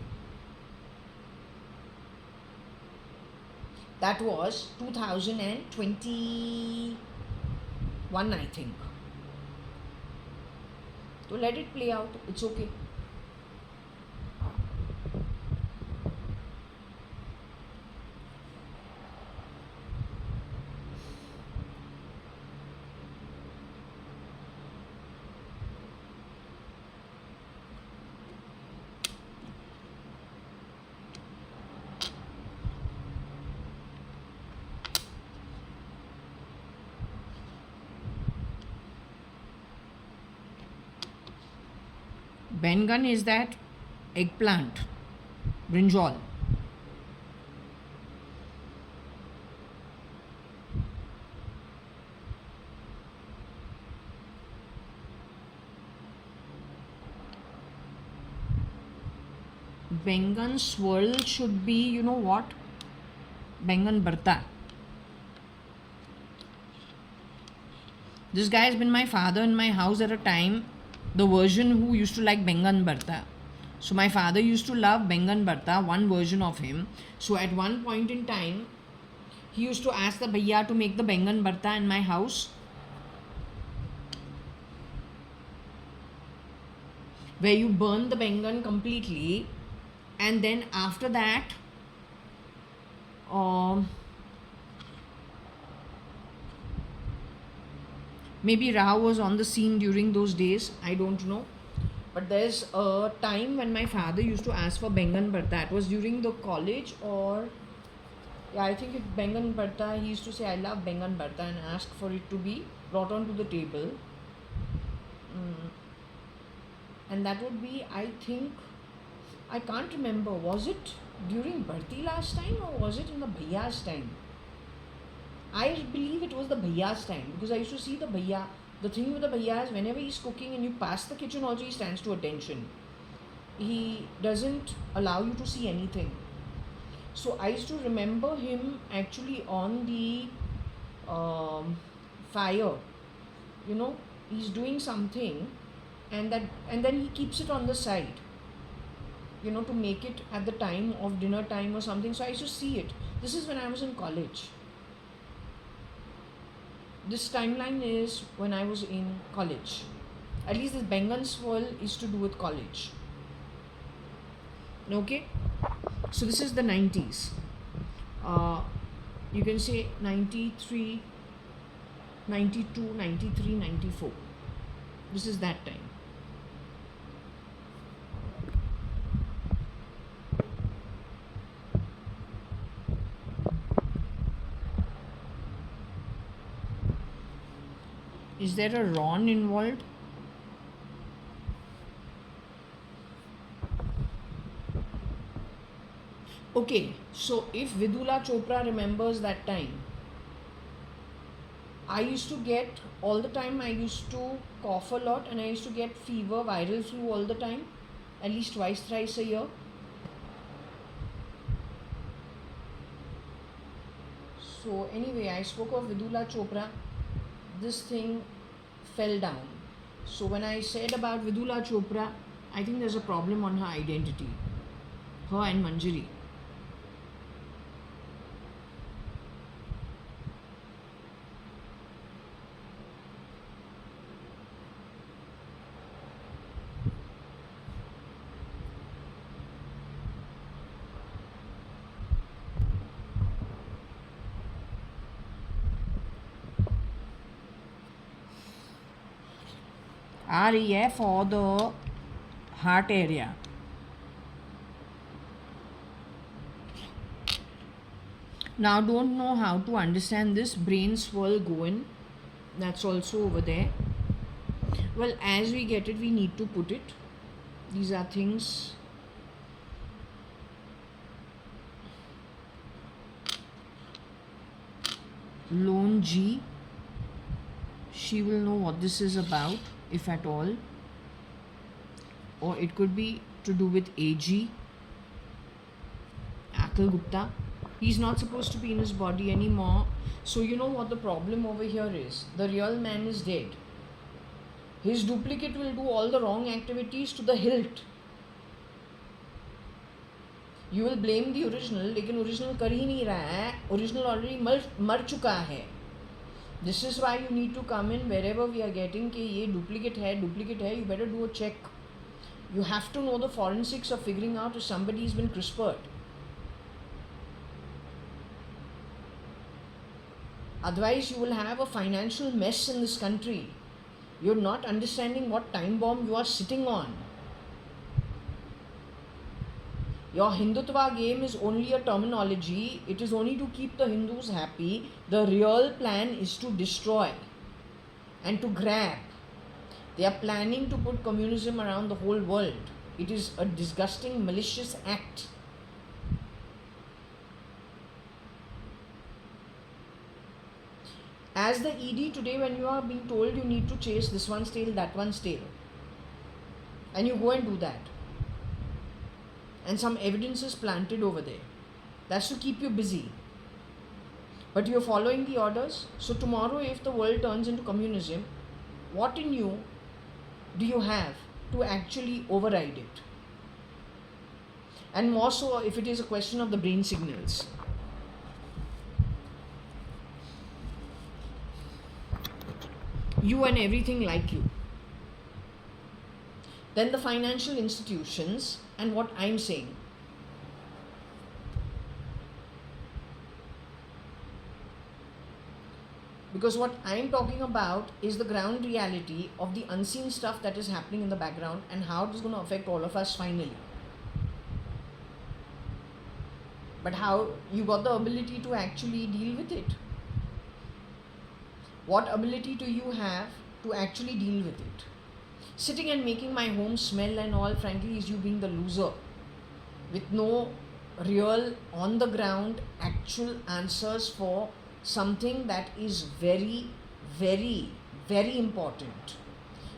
That was 2021, I think. So let it play out. It's okay. Bengan is that eggplant, brinjal. Bengan swirl should be, you know what? Bengan barta. This guy has been my father in my house at a time, the version who used to like Bengan barta. So my father used to love Bengan barta, one version of him. So at one point in time, he used to ask the bhaiya to make the Bengan barta in my house, where you burn the Bengan completely, and then after that, maybe Ra was on the scene during those days, I don't know. But there's a time when my father used to ask for Bengan Bharta. That was during the college, or yeah, I think it Bengan Bharta. He used to say, I love Bengan Bharta, and ask for it to be brought onto the table. And that would be, I think, I can't remember, was it during Bharti last time or was it in the Bhaiya's time? I believe it was the Bhaiya's time, because I used to see the Bhaiya. The thing with the Bhaiya is whenever he's cooking and you pass the kitchen also, he stands to attention. He doesn't allow you to see anything. So I used to remember him actually on the fire. You know, he's doing something, and then he keeps it on the side, you know, to make it at the time of dinner time or something. So I used to see it. This is when I was in college. This timeline is when I was in college. At least this Bengan swirl is to do with college. Okay? So this is the 90s. You can say 93, 92, 93, 94. This is that time. Is there a Ron involved? Okay, so if Vidula Chopra remembers that time, I used to get all the time, I used to cough a lot, and I used to get fever, viral flu all the time, at least twice, thrice a year. So anyway, I spoke of Vidula Chopra. This thing fell down. So when I said about Vidula Chopra, I think there's a problem on her identity. Her and Manjari. REF for the heart area. Now don't know how to understand this brain swirl going. That's also over there. Well, as we get it, we need to put it. These are things. Lone G. She will know what this is about, if at all. Or it could be to do with AG. Akil Gupta. He's not supposed to be in his body anymore. So you know what the problem over here is? The real man is dead. His duplicate will do all the wrong activities to the hilt. You will blame the original, लेकिन original कर ही नहीं रहा है. Original already मर चुका है. This is why you need to come in wherever we are getting कि ये duplicate है. You better do a check. You have to know the forensics of figuring out if somebody has been CRISPR'd. Otherwise, you will have a financial mess in this country. You're not understanding what time bomb you are sitting on. Your Hindutva game is only a terminology. It is only to keep the Hindus happy. The real plan is to destroy and to grab They are planning to put communism around the whole world. It is a disgusting, malicious act. As the ED today, when you are being told you need to chase this one's tail, that one's tail, and you go and do that, and some evidence is planted over there, that's to keep you busy. But you're following the orders. So tomorrow, if the world turns into communism, what in you do you have to actually override it? And more so if it is a question of the brain signals. You and everything like you. Then the financial institutions, and what I'm saying. Because what I'm talking about is the ground reality of the unseen stuff that is happening in the background and how it is going to affect all of us finally. But how you got the ability to actually deal with it? What ability do you have to actually deal with it? Sitting and making my home smell and all, frankly, is you being the loser with no real on the ground actual answers for something that is very, very, very important.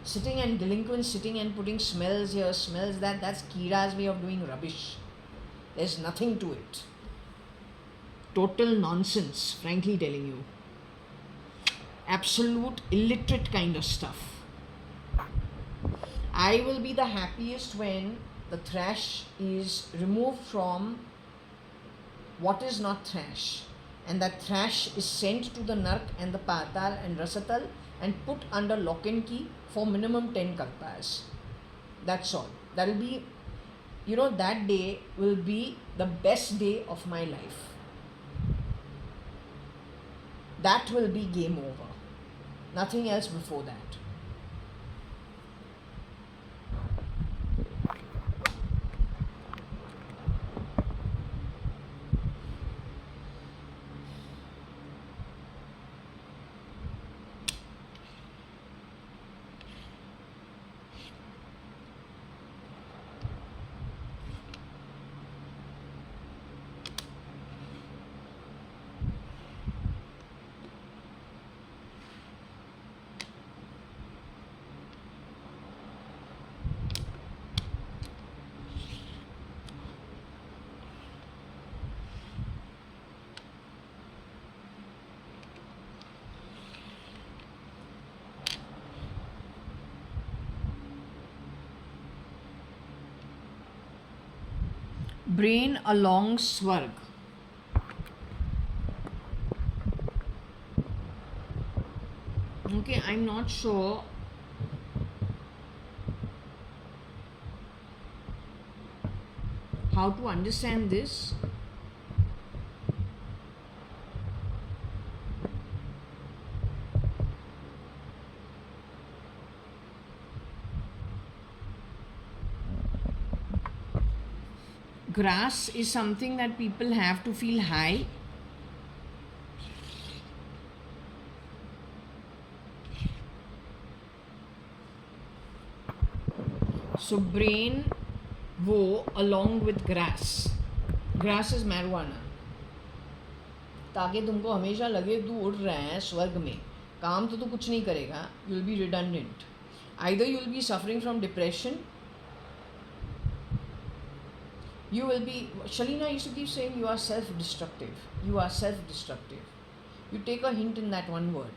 Sitting and delinquents sitting and putting smells here, smells that, that's Kira's way of doing rubbish. There's nothing to it. Total nonsense, frankly telling you. Absolute illiterate kind of stuff. I will be the happiest when the trash is removed from what is not trash, and that trash is sent to the Nark and the Patal and Rasatal and put under lock and key for minimum 10 kalpas. That's all. That will be, that day will be the best day of my life. That will be game over. Nothing else before that. Brain along Swarg. Okay, I'm not sure how to understand this. Grass is something that people have to feel high. So brain वो along with grass. Grass is marijuana. ताकि तुमको हमेशा लगे तू उड़ रहा है स्वर्ग में, काम तो तू कुछ नहीं करेगा. You will be redundant. Either you will be suffering from depression. You will be, Shalina used to keep saying you are self-destructive. You are self-destructive. You take a hint in that one word.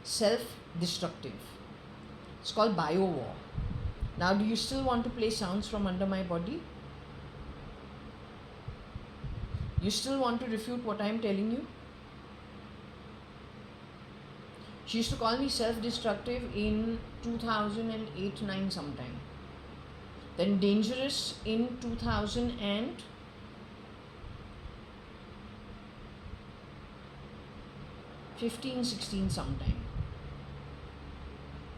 Self-destructive. It's called bio-war. Now, do you still want to play sounds from under my body? You still want to refute what I am telling you? She used to call me self-destructive in 2008-9 sometime. Then dangerous in 2015-16 sometime.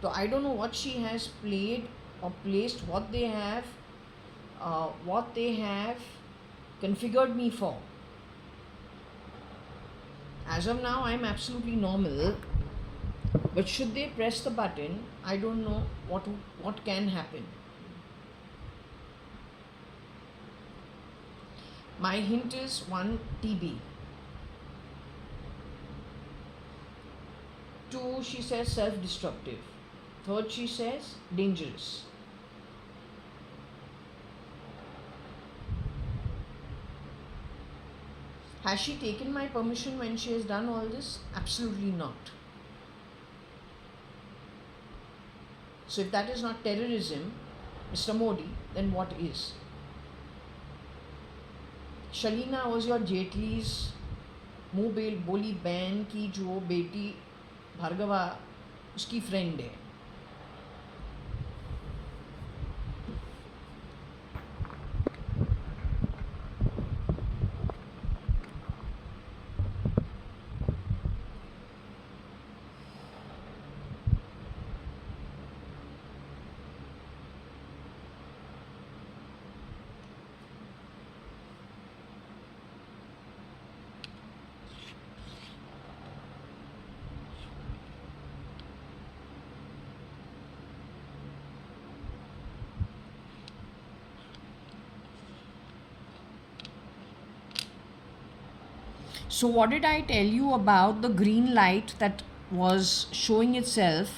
So I don't know what she has played or placed, what they have configured me for. As of now, I am absolutely normal. But should they press the button, I don't know what can happen. My hint is 1, TB. 2, she says self-destructive. 3rd, she says dangerous. Has she taken my permission when she has done all this? Absolutely not. So if that is not terrorism, Mr. Modi, then what is? Shalina was your Jaitley's मुंह बोली बहन की जो बेटी भार्गवा उसकी friend है. So what did I tell you about the green light that was showing itself?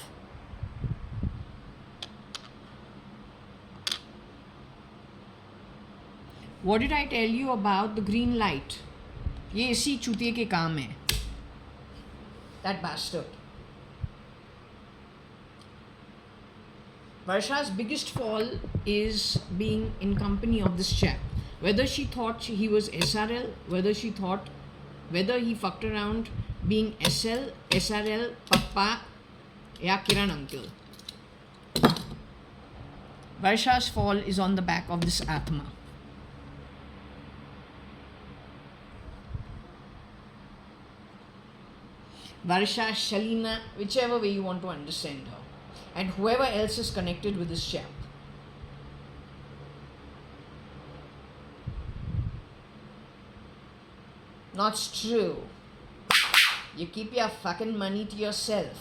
What did I tell you about the green light? ये इसी चूतिए के काम है. That bastard. Varsha's biggest fall is being in company of this chap. Whether she thought he was SRL, whether he fucked around being SL, SRL, Papa, ya Kiran uncle. Varsha's fall is on the back of this Atma. Varsha, Shalina, whichever way you want to understand her. And whoever else is connected with this chap. Not true. You keep your fucking money to yourself.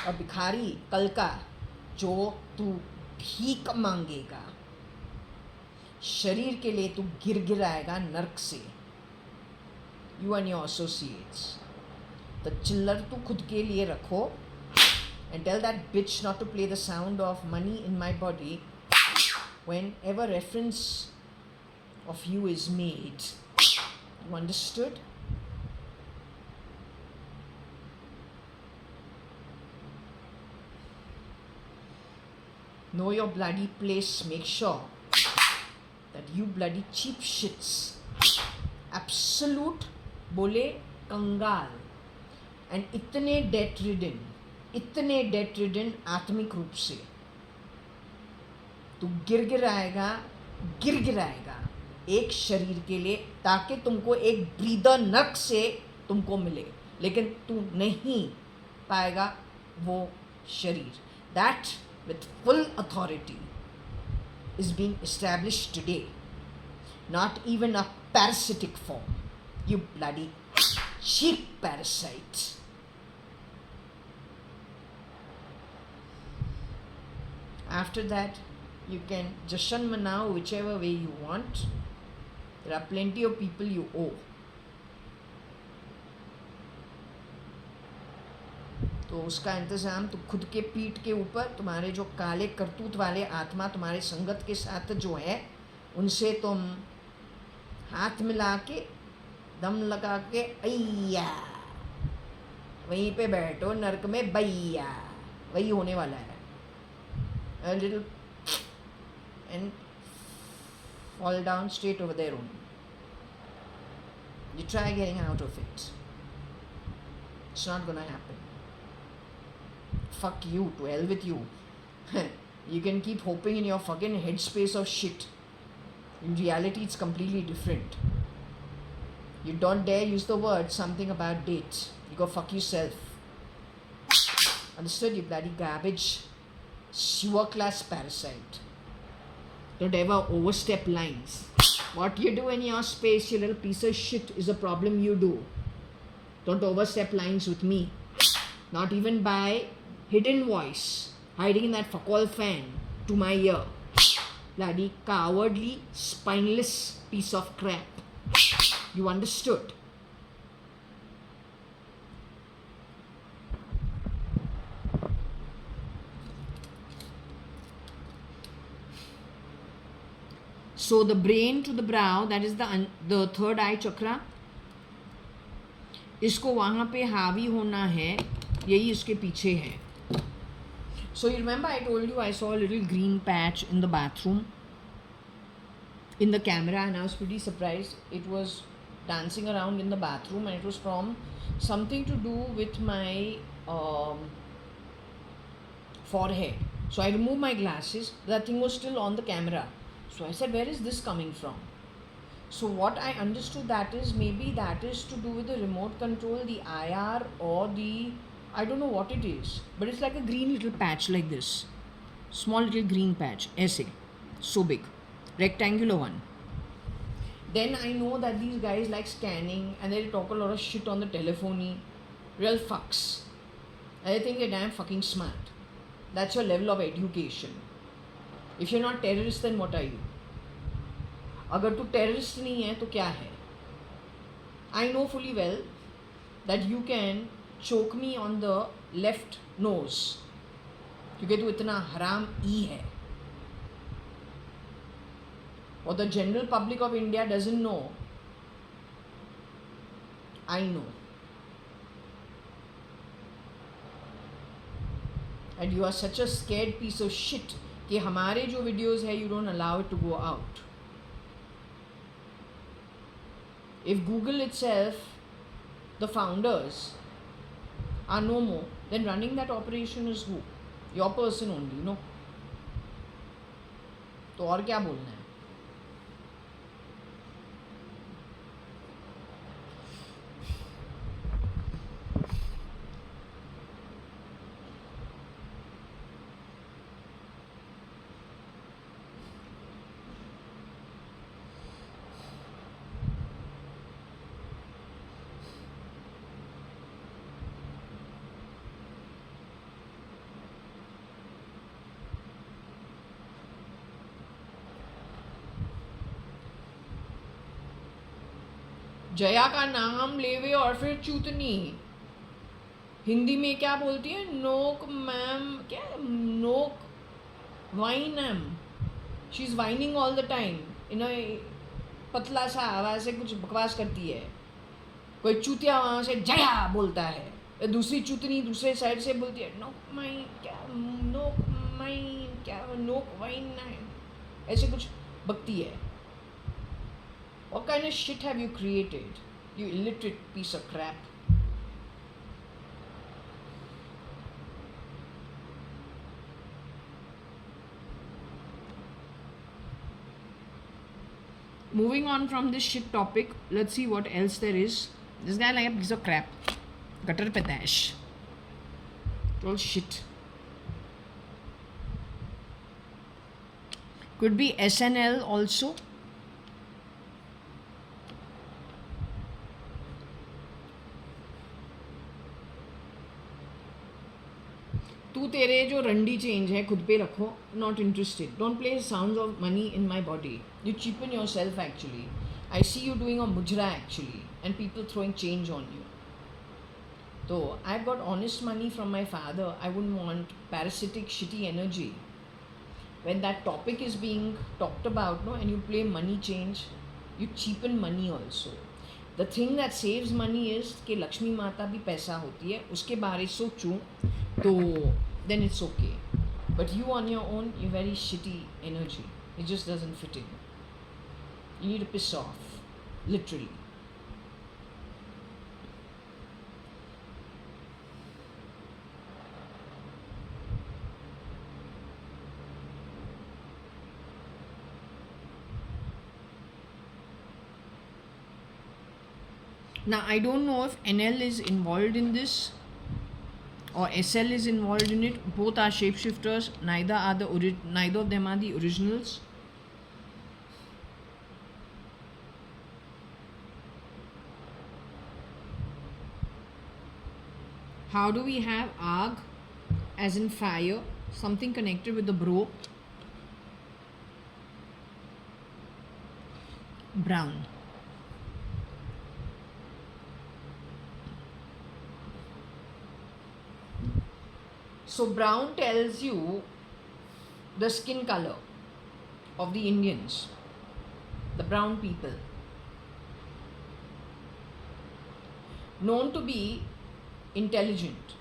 और भिखारी कल का जो तू भीख मांगेगा शरीर के लिए तू गिरगिराएगा नरक से. You and your associates. The चिल्लर तू खुद के लिए रखो and tell that bitch not to play the sound of money in my body whenever reference of you is made. You understood? Know your bloody place. Make sure that you bloody cheap shits, absolute bole कंगाल and इतने debt ridden आत्मिक रूप से तू गिरगिराएगा एक शरीर के लिए ताकि तुमको एक ब्रीदर नर्क से तुमको मिले, लेकिन तू नहीं पाएगा वो शरीर. That with full authority is being established today, not even a parasitic form. You bloody cheap parasite. After that, you can Jashan Manao whichever way you want. There are plenty of people you owe. तो उसका इंतज़ाम तो खुद के पीठ के ऊपर तुम्हारे जो काले करतूत वाले आत्मा तुम्हारे संगत के साथ जो है उनसे तुम हाथ मिला के दम लगा के अय्या वहीं पे बैठो नरक में बैया, वही होने वाला है. A little and fall down straight over there only. You try getting out of it. It's not gonna happen. Fuck you, to hell with you. You can keep hoping in your fucking headspace of shit. In reality, it's completely different. You don't dare use the word something about date. You go fuck yourself. Understood, you bloody garbage? Sewer class parasite. Don't ever overstep lines. What you do in your space, you little piece of shit, is a problem you do. Don't overstep lines with me. Not even by hidden voice hiding in that fuck all fan to my ear. Bloody cowardly, spineless piece of crap. You understood? So the brain to the brow, that is the third eye chakra, इसको वहाँ पे हावी होना है, यही इसके पीछे है. So you remember I told you I saw a little green patch in the bathroom in the camera, and I was pretty surprised. It was dancing around in the bathroom, and it was from something to do with my forehead. So I removed my glasses. That thing was still on the camera. So I said, where is this coming from? So what I understood, that is maybe that is to do with the remote control, the IR, or the, I don't know what it is, but it's like a green little patch like this. Small little green patch, ऐसे, so big, rectangular one. Then I know that these guys like scanning and they talk a lot of shit on the telephony. Real fucks. And they think they're damn fucking smart. That's your level of education. If you're not terrorist, then what are you? अगर तू terrorist नहीं है तो क्या है? I know fully well that you can choke me on the left nose क्योंकि तू इतना हराम ई है. What the general public of India doesn't know, I know. And you are such a scared piece of shit कि हमारे जो videos है, you don't allow it to go out. If Google itself, the founders, are no more, then running that operation is who? Your person only, no? तो और क्या बोलना है? जया का नाम लेवे और फिर चूतनी. हिंदी में क्या बोलती है? नोक मैम, क्या नोक wine ma'am. She is whining all the time in पतला सा आवाज़ से कुछ बकवास करती है. कोई चूतिया वहाँ से जया बोलता है, दूसरी चूतनी दूसरे साइड से बोलती है नोक माइन, क्या नोक माइन, क्या नोक वाइन मैम, ऐसे कुछ बकती है. What kind of shit have you created, you illiterate piece of crap? Moving on from this shit topic, let's see what else there is. This guy like a piece of crap. Gutter patash. All shit. Could be SNL also. तू तेरे जो रंडी change है खुद पे रखो. Not interested. Don't play sounds of money in my body. You cheapen yourself actually. I see you doing a mujra actually and people throwing change on you. तो I have got honest money from my father. I wouldn't want parasitic shitty energy. When that topic is being talked about, no, and you play money change, you cheapen money also. The thing that saves money is कि लक्ष्मी माता भी पैसा होती है, उसके बारे सोचूं तो then it's okay. But you on your own, you're very shitty energy. It just doesn't fit in. You need to piss off, literally. Now I don't know if NL is involved in this or SL is involved in it. Both are shapeshifters. Neither of them are the originals. How do we have Ag, as in fire, something connected with the bro. Brown. So brown tells you the skin color of the Indians, the brown people, known to be intelligent.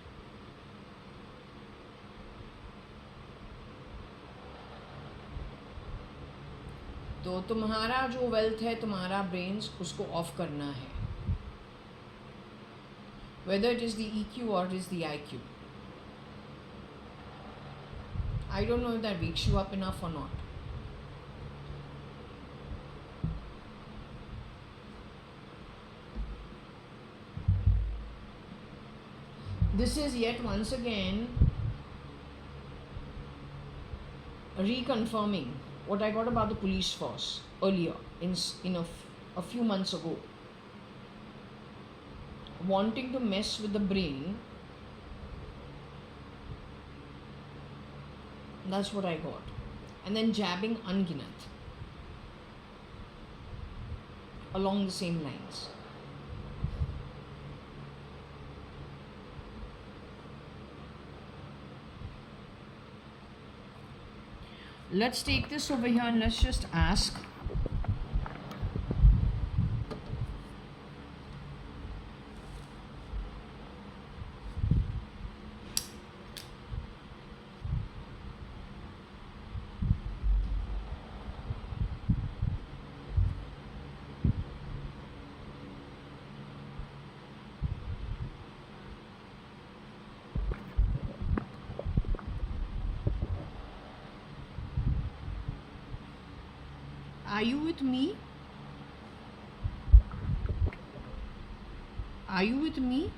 तो तुम्हारा जो wealth है, तुम्हारा brains, उसको of करना है, whether it is the EQ or it is the IQ. I don't know if that wakes you up enough or not. This is yet once again reconfirming what I got about the police force earlier in a few months ago. Wanting to mess with the brain, that's what I got. And then jabbing unginat along the same lines. Let's take this over here and let's just ask. Are you with me? Are you with me?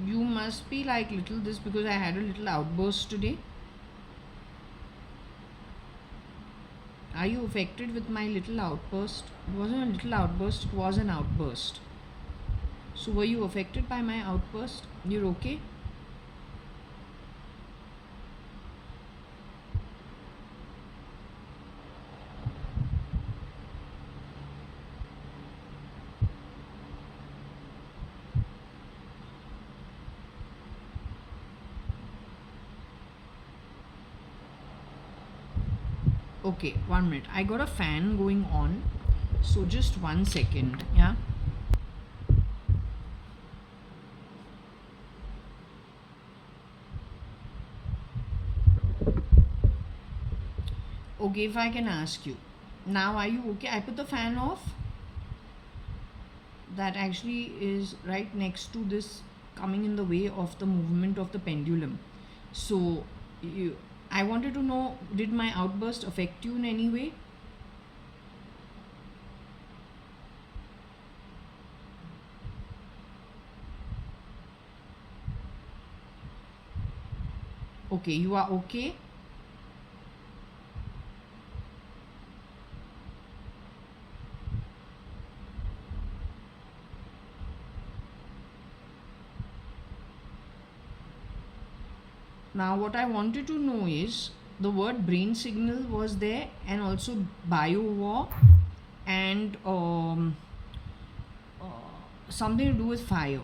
You must be like little this because I had a little outburst today. Are you affected with my little outburst? It wasn't a little outburst, it was an outburst. So were you affected by my outburst? You're okay? Okay, 1 minute. I got a fan going on, so just 1 second. Yeah. Okay, if I can ask you now, are you okay? I put the fan off. That actually is right next to this, coming in the way of the movement of the pendulum. So I wanted to know, did my outburst affect you in any way? Okay, you are okay? Now what I wanted to know is, the word brain signal was there, and also bio war, and something to do with fire.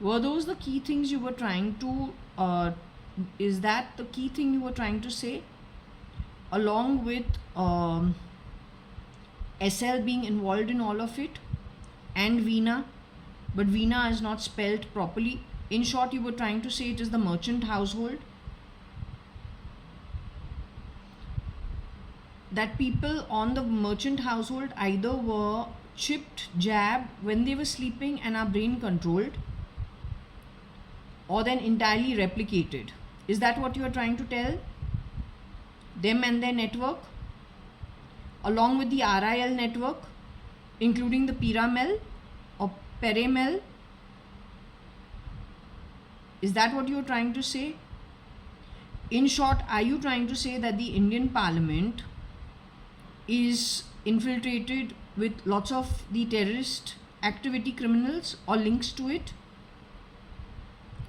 Were those the key things you were trying to, is that the key thing you were trying to say? Along with SL being involved in all of it, and Veena, but Veena is not spelled properly. In short, you were trying to say it is the merchant household. That people on the merchant household either were chipped, jabbed when they were sleeping and are brain controlled, or then entirely replicated. Is that what you are trying to tell? Them and their network, along with the RIL network, including the Piramel or Peremel. Is that what you are trying to say? In short, are you trying to say that the Indian Parliament is infiltrated with lots of the terrorist activity criminals or links to it?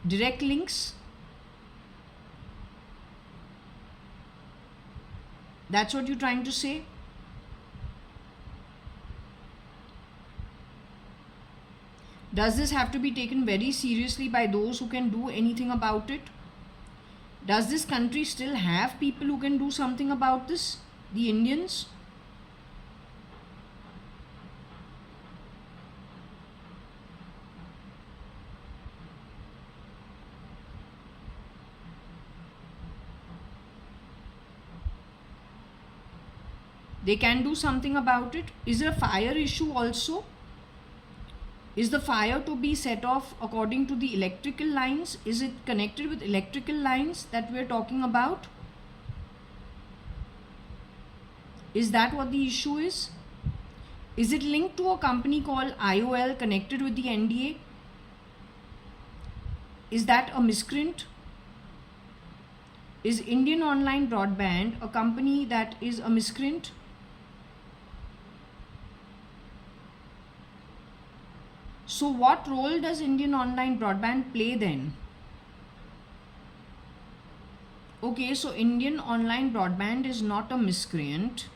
Direct links? That's what you're trying to say? Does this have to be taken very seriously by those who can do anything about it? Does this country still have people who can do something about this? The Indians? They can do something about it. Is there a fire issue also? Is the fire to be set off according to the electrical lines? Is it connected with electrical lines that we're talking about? Is that what the issue is? Is it linked to a company called IOL connected with the NDA? Is that a miscreant? Is Indian Online Broadband a company that is a miscreant? So what role does Indian Online Broadband play then? Okay, so Indian Online Broadband is not a miscreant.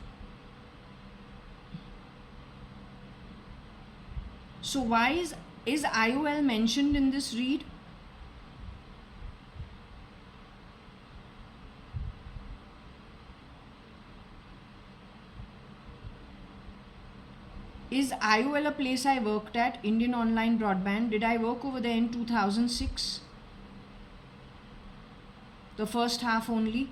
So why is IOL mentioned in this read? Is IOL a place I worked at, Indian Online Broadband? Did I work over there in 2006? The first half only.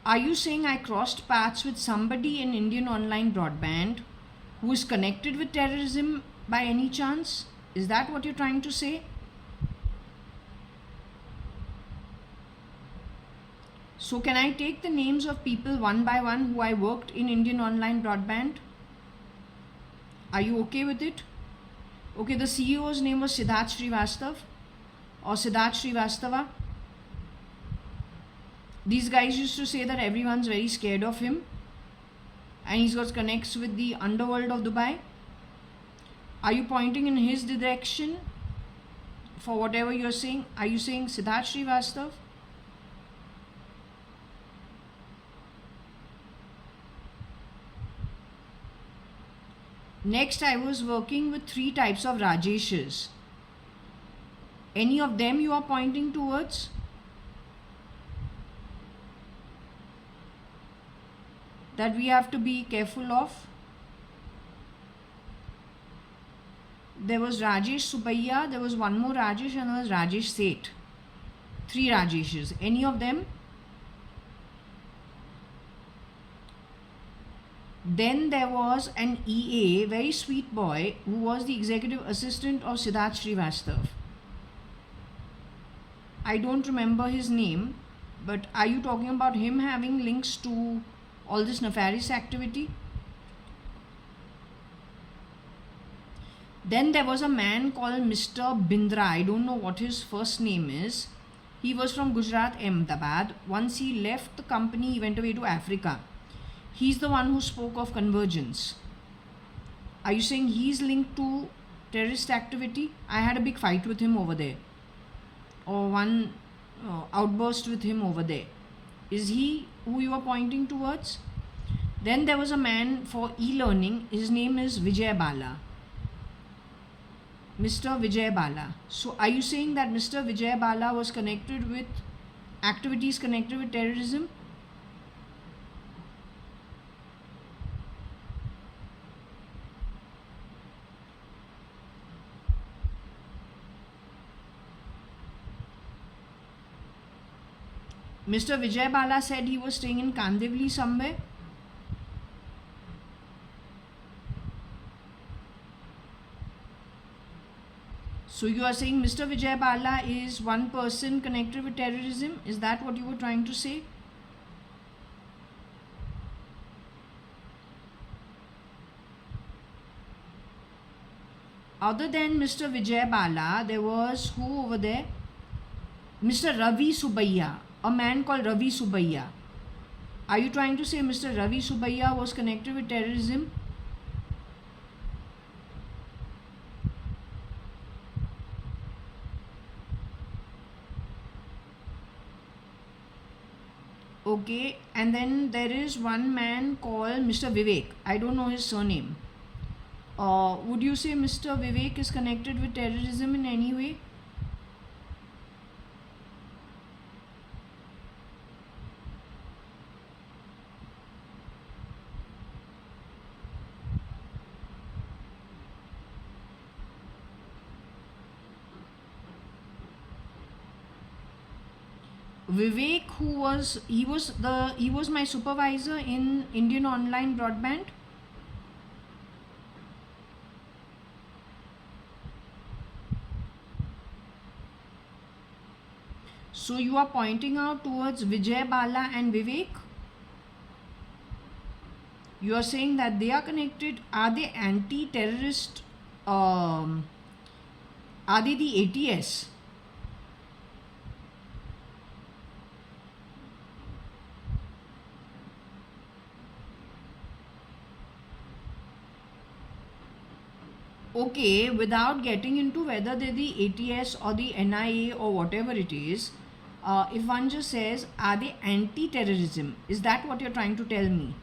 Are you saying I crossed paths with somebody in Indian Online Broadband who is connected with terrorism by any chance? Is that what you're trying to say? So can I take the names of people one by one who I worked in Indian Online Broadband? Are you okay with it? Okay, the CEO's name was Siddharth Srivastav or Siddharth Srivastava. These guys used to say that everyone's very scared of him and he's got connects with the underworld of Dubai. Are you pointing in his direction for whatever you're saying? Are you saying Siddharth Srivastav? Next, I was working with 3 types of Rajeshes. Any of them you are pointing towards? That we have to be careful of? There was Rajesh Subbiah, there was one more Rajesh, and there was Rajesh Seth. 3 Rajeshes. Any of them? Then there was an EA, very sweet boy, who was the executive assistant of Siddharth Srivastav. I don't remember his name, but are you talking about him having links to all this nefarious activity? Then there was a man called Mr. Bindra. I don't know what his first name is. He was from Gujarat, Ahmedabad. Once he left the company, he went away to Africa. He's the one who spoke of convergence. Are you saying he's linked to terrorist activity? I had a big fight with him over there, or one outburst with him over there. Is he who you are pointing towards? Then there was a man for e-learning. His name is Vijay Bala. Mr. Vijay Bala. So are you saying that Mr. Vijay Bala was connected with activities connected with terrorism? Mr. Vijay Bala said he was staying in Kandivali somewhere. So you are saying Mr. Vijay Bala is one person connected with terrorism? Is that what you were trying to say? Other than Mr. Vijay Bala, there was who over there? Mr. Ravi Subbiah, a man called Ravi Subbiah. Are you trying to say Mr. Ravi Subbiah was connected with terrorism? Okay, and then there is one man called Mr. Vivek. I don't know his surname. Would you say Mr. Vivek is connected with terrorism in any way? Vivek, he was my supervisor in Indian Online Broadband. So you are pointing out towards Vijay Bala and Vivek. You are saying that they are connected. Are they anti-terrorist? Are they the ATS? Okay, without getting into whether they're the ATS or the NIA or whatever it is, if one just says, are they anti-terrorism? Is that what you're trying to tell me?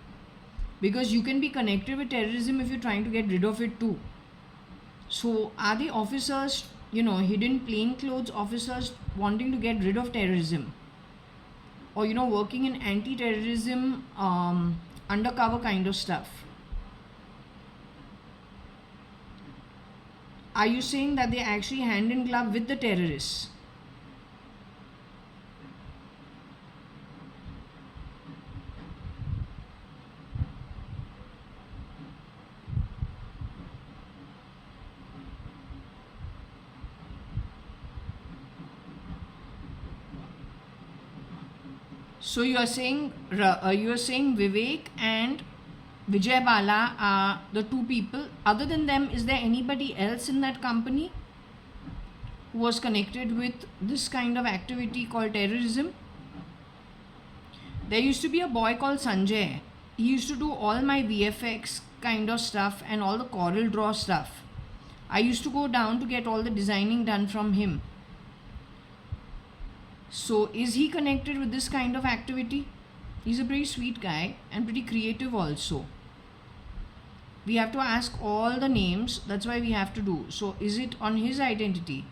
Because you can be connected with terrorism if you're trying to get rid of it too. So are the officers, hidden plainclothes officers wanting to get rid of terrorism? Or, working in anti-terrorism undercover kind of stuff? Are you saying that they're actually hand in glove with the terrorists? So you are saying Vivek and Vijay Bala are the two people. Other than them, is there anybody else in that company who was connected with this kind of activity called terrorism? There used to be a boy called Sanjay. He used to do all my VFX kind of stuff and all the Corel Draw stuff. I used to go down to get all the designing done from him. So is he connected with this kind of activity? He's a pretty sweet guy and pretty creative also. We have to ask all the names. That's why we have to do. So is it on his identity?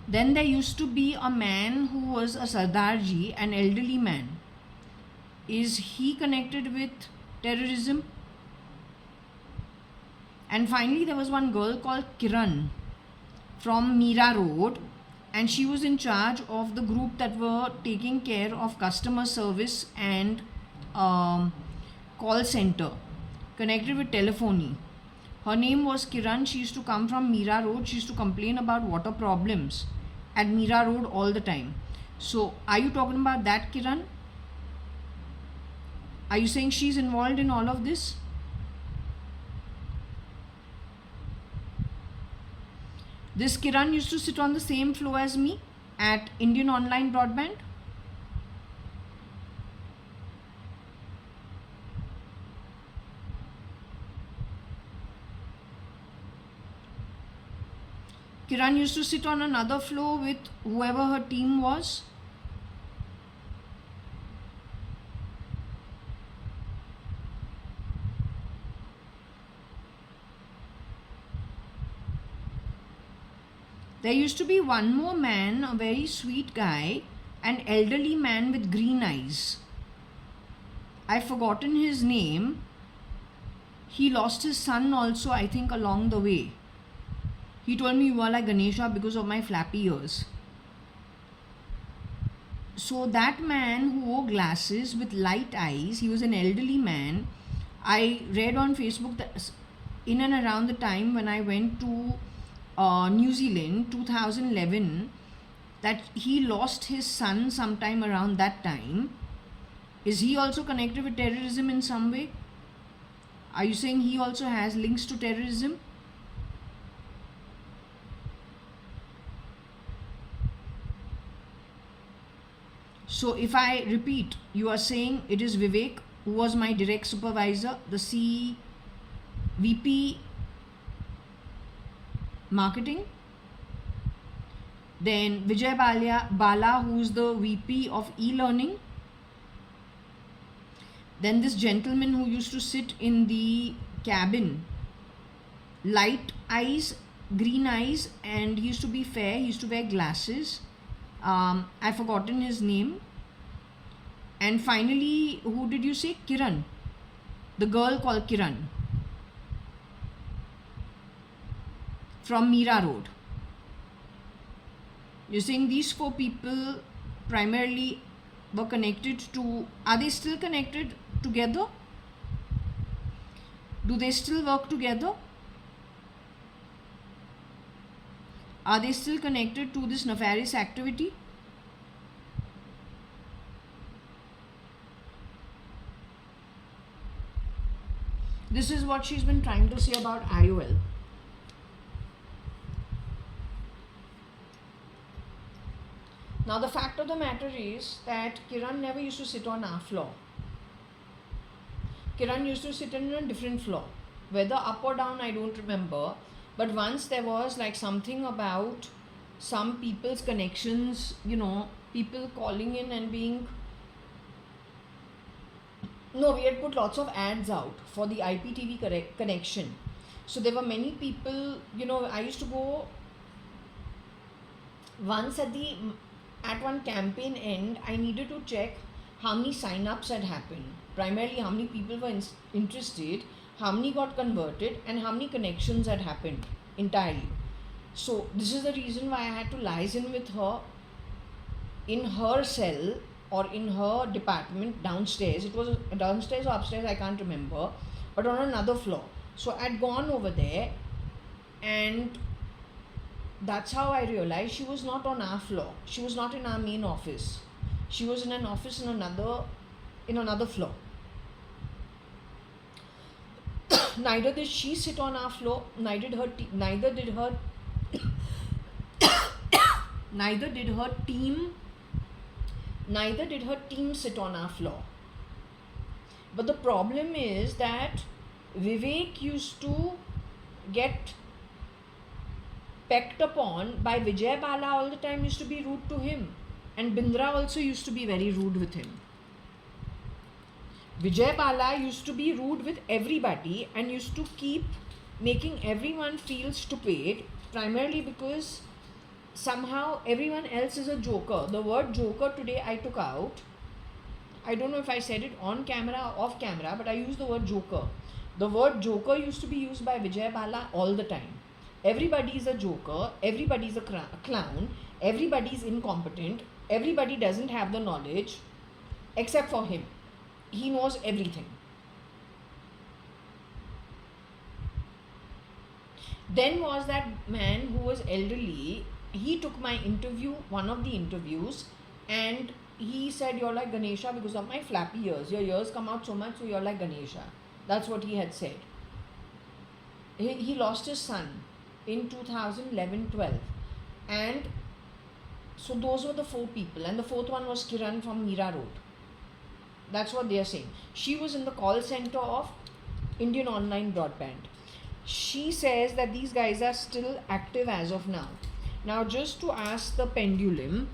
Then there used to be a man who was a Sardarji, an elderly man. Is he connected with terrorism? And finally there was one girl called Kiran from Mira Road, and she was in charge of the group that were taking care of customer service and call center connected with telephony. Her name was Kiran. She used to come from Mira Road. She used to complain about water problems at Mira Road all the time. So are you talking about that Kiran? Are you saying she's involved in all of this? This Kiran used to sit on the same floor as me at Indian Online Broadband. Kiran used to sit on another floor with whoever her team was. There used to be one more man, a very sweet guy, an elderly man with green eyes. I've forgotten his name. He lost his son also, I think, along the way. He told me, you are like Ganesha because of my flappy ears. So that man who wore glasses with light eyes, he was an elderly man. I read on Facebook that in and around the time when I went to New Zealand 2011, that he lost his son sometime around that time. Is he also connected with terrorism in some way? Are you saying he also has links to terrorism? So if I repeat, you are saying it is Vivek, who was my direct supervisor, the VP marketing, Then Vijay Bala, who's the VP of e-learning. Then this gentleman who used to sit in the cabin, light eyes, green eyes, and he used to be fair, he used to wear glasses. I've forgotten his name. And finally, who did you say? Kiran. The girl called Kiran from Meera Road. You're saying these 4 people primarily were connected to, are they still connected together? Do they still work together? Are they still connected to this nefarious activity? This is what she's been trying to say about IOL. Now the fact of the matter is that Kiran never used to sit on our floor. Kiran used to sit on a different floor. Whether up or down, I don't remember. But once there was like something about some people's connections, you know, people calling in and being... No, we had put lots of ads out for the IPTV connection. So there were many people, you know, I used to go once at one campaign end, I needed to check how many sign-ups had happened. Primarily, how many people were interested, how many got converted, and how many connections had happened entirely. So this is the reason why I had to liaison with her in her cell or in her department downstairs. It was downstairs or upstairs, I can't remember, but on another floor. So I'd gone over there, and that's how I realized she was not on our floor. She was not in our main office. She was in an office in another floor. Neither did she sit on our floor. Neither did her team sit on our floor. But the problem is that Vivek used to get pecked upon by Vijay Bala all the time, used to be rude to him, and Bindra also used to be very rude with him. Vijay Bala used to be rude with everybody and used to keep making everyone feel stupid, primarily because somehow everyone else is a joker. The word joker today I took out. I don't know if I said it on camera or off camera, but I used the word joker. The word joker used to be used by Vijay Bala all the time. Everybody is a joker, everybody is a clown, everybody is incompetent, everybody doesn't have the knowledge except for him. He knows everything. Then was that man who was elderly. He took my interview, one of the interviews, and he said, "You're like Ganesha because of my flappy ears. Your ears come out so much, so you're like Ganesha." That's what he had said. He lost his son in 2011-12, and so those were the 4 people, and the 4th one was Kiran from Meera Road. That's what they are saying. She was in the call center of Indian Online Broadband. She says that these guys are still active as of now. Now, just to ask the pendulum,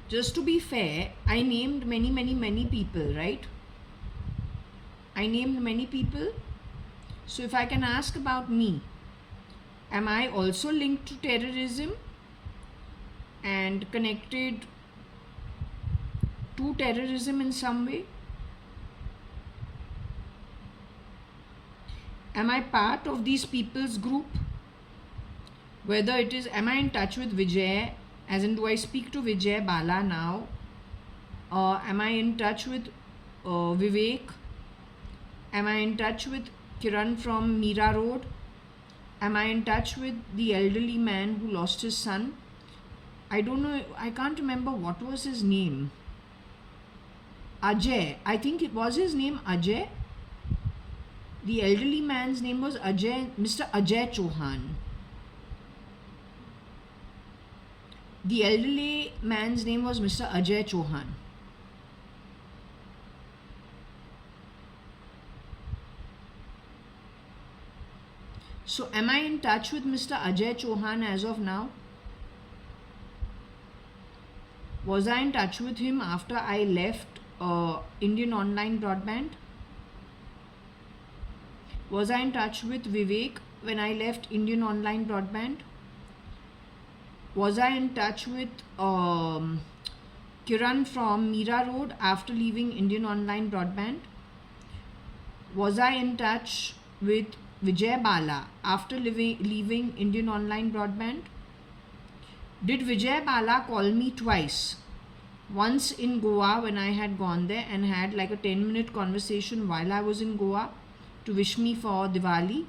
just to be fair, I named many people, right? I named many people. So if I can ask about me, am I also linked to terrorism and connected to terrorism in some way? Am I part of these people's group? Whether it is, am I in touch with Vijay, as in do I speak to Vijay Bala now? Am I in touch with Vivek? Am I in touch with Kiran from Meera Road? Am I in touch with the elderly man who lost his son? I don't know, I can't remember what was his name. Ajay, I think it was his name Ajay. The elderly man's name was Ajay, Mr. Ajay Chauhan. The elderly man's name was Mr. Ajay Chauhan. So am I in touch with Mr. Ajay Chauhan as of now? Was I in touch with him after I left Indian Online Broadband? Was I in touch with Vivek when I left Indian Online Broadband? Was I in touch with Kiran from Meera Road after leaving Indian Online Broadband? Was I in touch with Vijay Bala after leaving Indian Online Broadband? Did Vijay Bala call me twice? Once in Goa when I had gone there and had like a 10-minute conversation while I was in Goa to wish me for Diwali.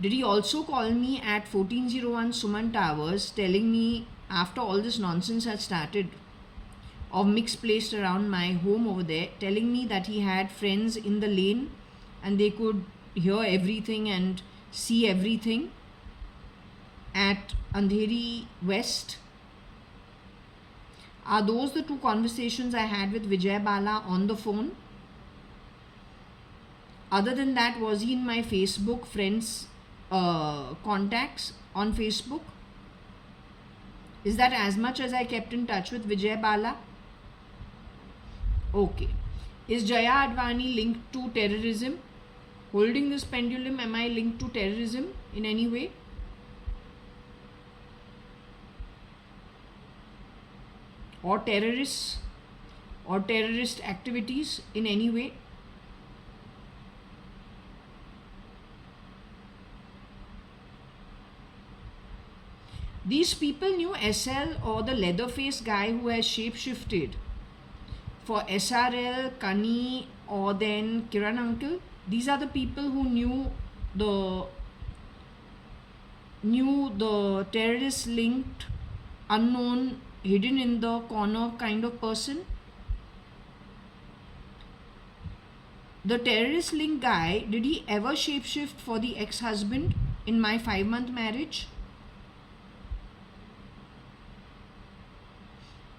Did he also call me at 1401 Suman Towers telling me after all this nonsense had started of mix placed around my home over there, telling me that he had friends in the lane and they could hear everything and see everything at Andheri West? Are those the two conversations I had with Vijay Bala on the phone? Other than that, was he in my Facebook friends contacts on Facebook? Is that as much as I kept in touch with Vijay Bala? Okay. Is JAYA.ADVANI linked to terrorism? Holding this pendulum, am I linked to terrorism in any way? Or terrorists? Or terrorist activities in any way? These people knew SL or the Leatherface guy who has shapeshifted for SRL, Kani, or then Kiran uncle. These are the people who knew the terrorist linked, unknown, hidden in the corner kind of person. The terrorist link guy, did he ever shapeshift for the ex-husband in my 5-month marriage?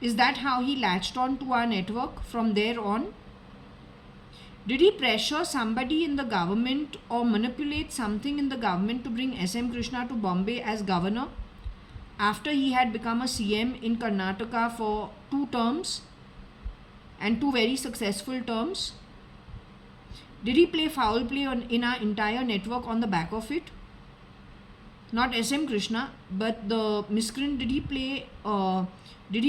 Is that how he latched on to our network from there on? Did he pressure somebody in the government or manipulate something in the government to bring SM Krishna to Bombay as governor after he had become a CM in Karnataka for 2 terms and 2 very successful terms? Did he play foul play in our entire network on the back of it? Not SM Krishna, but the miscreant. Did he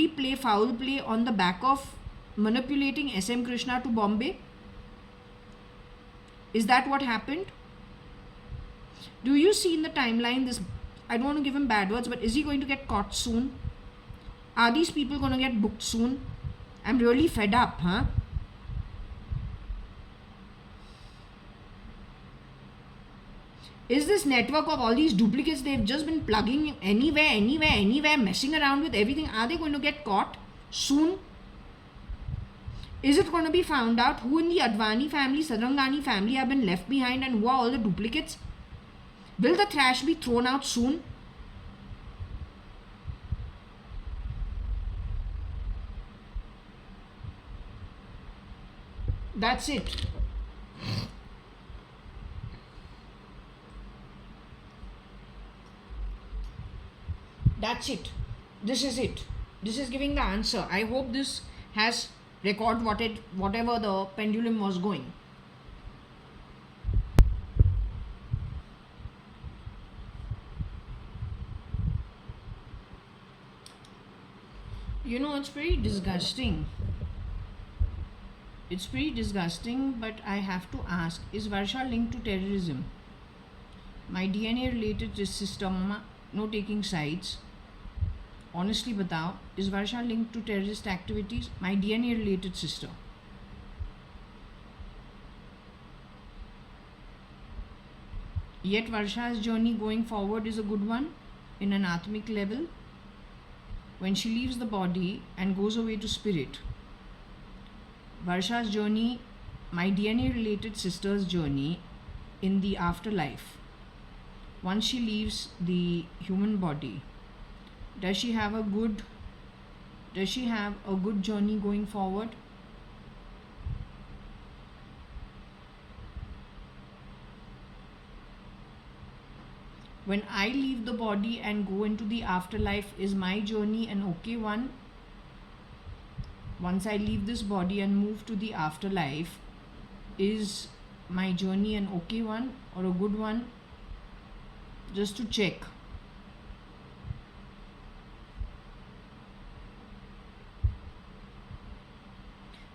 play foul play on the back of manipulating SM Krishna to Bombay? Is that what happened? Do you see in the timeline this? I don't want to give him bad words, but is he going to get caught soon? Are these people going to get booked soon? I'm really fed up, huh? Is this network of all these duplicates they've just been plugging anywhere, messing around with everything? Are they going to get caught soon? Is it going to be found out who in the Advani family, Sarangani family have been left behind and who are all the duplicates? Will the trash be thrown out soon? That's it. That's it. This is it. This is giving the answer. I hope this has record whatever the pendulum was going. You know, it's pretty disgusting. It's pretty disgusting, but I have to ask, is Varsha linked to terrorism? My DNA related to sister, mama, no taking sides. Honestly batao, is Varsha linked to terrorist activities? My DNA related sister. Yet Varsha's journey going forward is a good one in an atmic level. When she leaves the body and goes away to spirit, Varsha's journey, my DNA related sister's journey in the afterlife, once she leaves the human body, does she have a good journey going forward? when I leave the body and go into the afterlife, is my journey an okay one? Once I leave this body and move to the afterlife, is my journey an okay one or a good one? Just to check.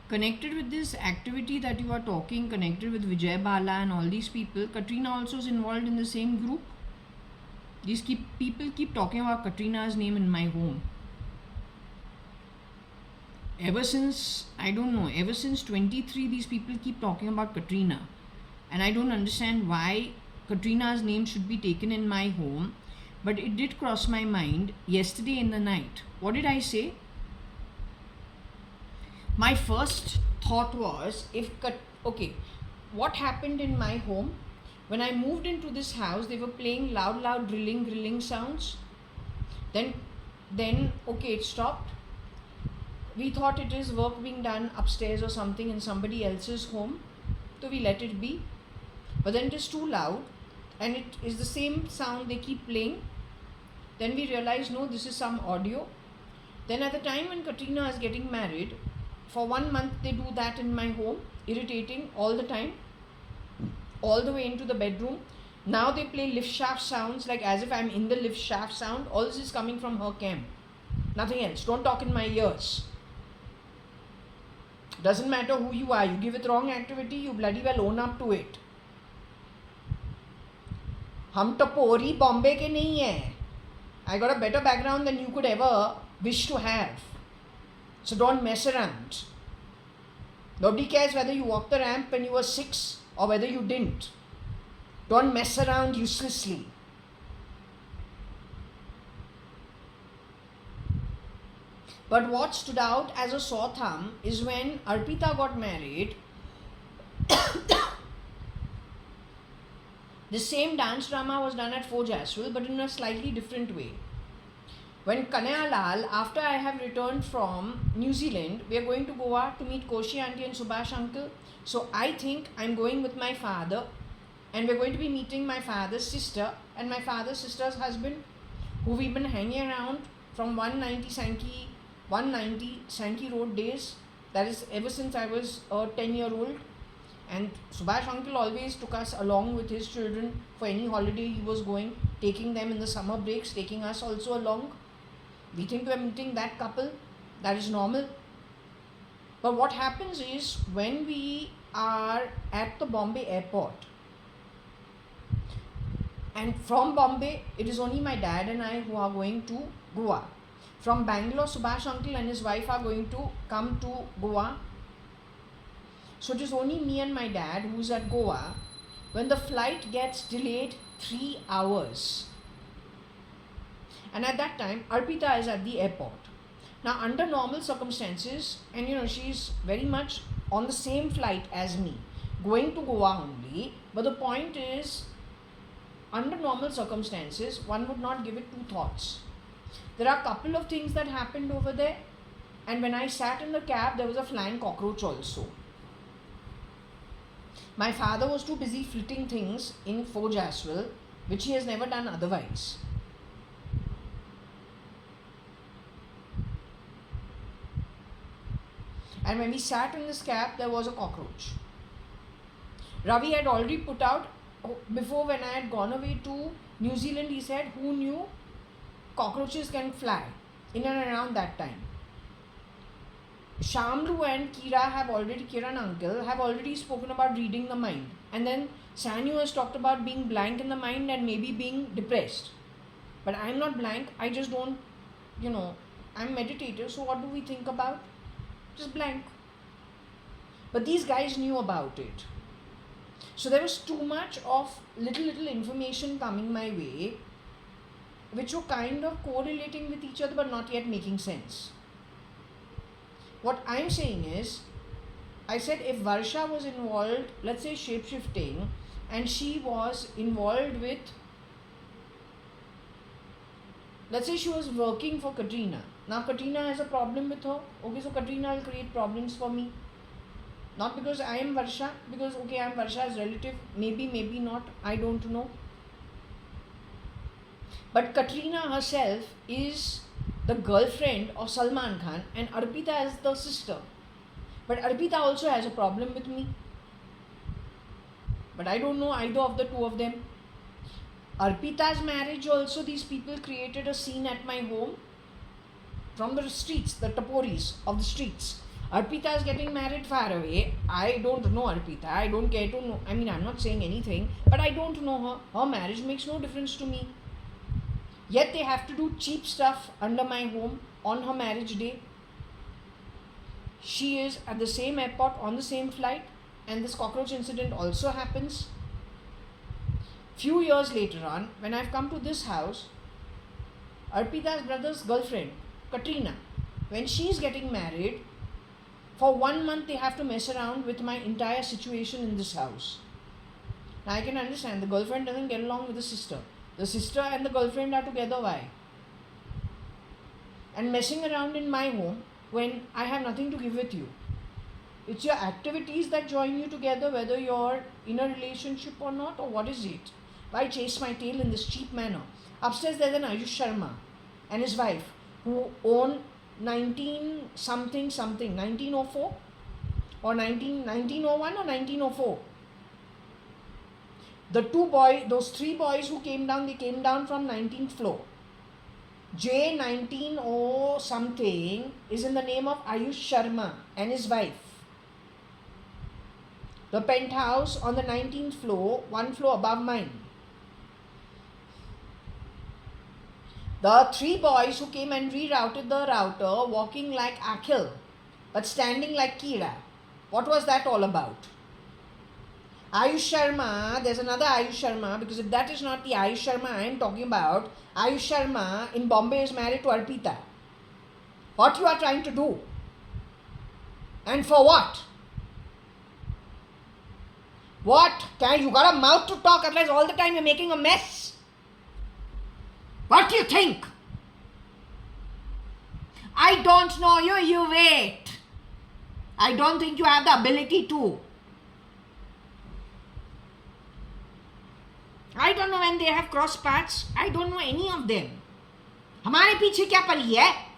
Connected with this activity that you are talking, connected with Vijay Bala and all these people, Katrina also is involved in the same group. These people keep talking about Katrina's name in my home. Ever since, I don't know, ever since 23, these people keep talking about Katrina. And I don't understand why Katrina's name should be taken in my home. But it did cross my mind yesterday in the night. What did I say? My first thought was, okay, what happened in my home? When I moved into this house, they were playing loud grilling sounds. Then okay, it stopped. We thought it is work being done upstairs or something in somebody else's home, so we let it be. But then it is too loud and it is the same sound they keep playing. Then we realized, no, this is some audio. Then at the time when Katrina is getting married, for 1 month they do that in my home, irritating all the time, all the way into the bedroom. Now they play lift shaft sounds, like as if I'm in the lift shaft sound. All this is coming from her camp, nothing else. Don't talk in my ears. Doesn't matter who you are, you give it wrong activity, you bloody well own up to it. हम टपोरी बॉम्बे के नहीं हैं. I got a better background than you could ever wish to have. So don't mess around. Nobody cares whether you walked the ramp when you were 6 or whether you didn't. Don't mess around uselessly. But what stood out as a sore thumb is when Arpita got married, the same dance drama was done at Fort Jaswal, but in a slightly different way. When Kanhaiya Lal, after I have returned from New Zealand, we are going to Goa to meet Koshi auntie and Subhash uncle. So I think I'm going with my father, and we're going to be meeting my father's sister and my father's sister's husband, who we've been hanging around from 190 Sankey Road days. That is ever since I was a 10-year-old. And Subhash uncle always took us along with his children for any holiday he was going, taking them in the summer breaks, taking us also along. We think we're meeting that couple. That is normal. But what happens is, when we are at the Bombay airport, and from Bombay, it is only my dad and I who are going to Goa. From Bangalore, Subhash uncle and his wife are going to come to Goa. So it is only me and my dad who's at Goa. When the flight gets delayed 3 hours. And at that time, Arpita is at the airport. Now, under normal circumstances, and she's very much on the same flight as me, going to Goa only. But the point is, under normal circumstances, one would not give it 2 thoughts. There are a couple of things that happened over there. And when I sat in the cab, there was a flying cockroach also. My father was too busy flitting things in Fort Jaswal, which he has never done otherwise. And when we sat in this cab, there was a cockroach. Ravi had already put out, before when I had gone away to New Zealand, he said, who knew cockroaches can fly in and around that time. Shamlu and Kiran uncle have already spoken about reading the mind. And then Sanyu has talked about being blank in the mind and maybe being depressed. But I'm not blank. I just don't, I'm meditative. So what do we think about? Just blank. But these guys knew about it. So there was too much of little information coming my way, which were kind of correlating with each other but not yet making sense. What I'm saying is, I said if Varsha was involved, let's say shape-shifting, and she was involved with, let's say she was working for Katrina. Now Katrina has a problem with her. Okay, so Katrina will create problems for me. Not because I am Varsha, because okay, I am Varsha's relative. Maybe, maybe not. I don't know. But Katrina herself is the girlfriend of Salman Khan and Arpita is the sister. But Arpita also has a problem with me. But I don't know either of the two of them. Arpita's marriage also, these people created a scene at my home from the streets, the taporis of the streets. Arpita is getting married far away. I don't know Arpita. I don't care to know. I mean, I'm not saying anything, but I don't know her. Her marriage makes no difference to me. Yet they have to do cheap stuff under my home on her marriage day. She is at the same airport on the same flight, and this cockroach incident also happens. Few years later on, when I've come to this house, Arpita's brother's girlfriend, Katrina, when she's getting married, for 1 month they have to mess around with my entire situation in this house. Now I can understand the girlfriend doesn't get along with the sister. The sister and the girlfriend are together, why? And messing around in my home when I have nothing to give with you. It's your activities that join you together, whether you're in a relationship or not, or what is it? Why chase my tail in this cheap manner? Upstairs there's an Ayush Sharma and his wife who own 1904 or 1901 or 1904. Those three boys who came down, they came down from 19th floor. J19 or something is in the name of Ayush Sharma and his wife. The penthouse on the 19th floor, 1 floor above mine. The three boys who came and rerouted the router, walking like Akhil, but standing like Kira. What was that all about? Ayush Sharma, there's another Ayush Sharma, because if that is not the Ayush Sharma I am talking about, Ayush Sharma in Bombay is married to Arpita. What you are trying to do? And for what? What? You got a mouth to talk, otherwise all the time you're making a mess. What do you think? I don't know you, you wait. I don't think you have the ability to. I don't know when they have crossed paths. I don't know any of them. हमारे पीछे क्या पड़ी है?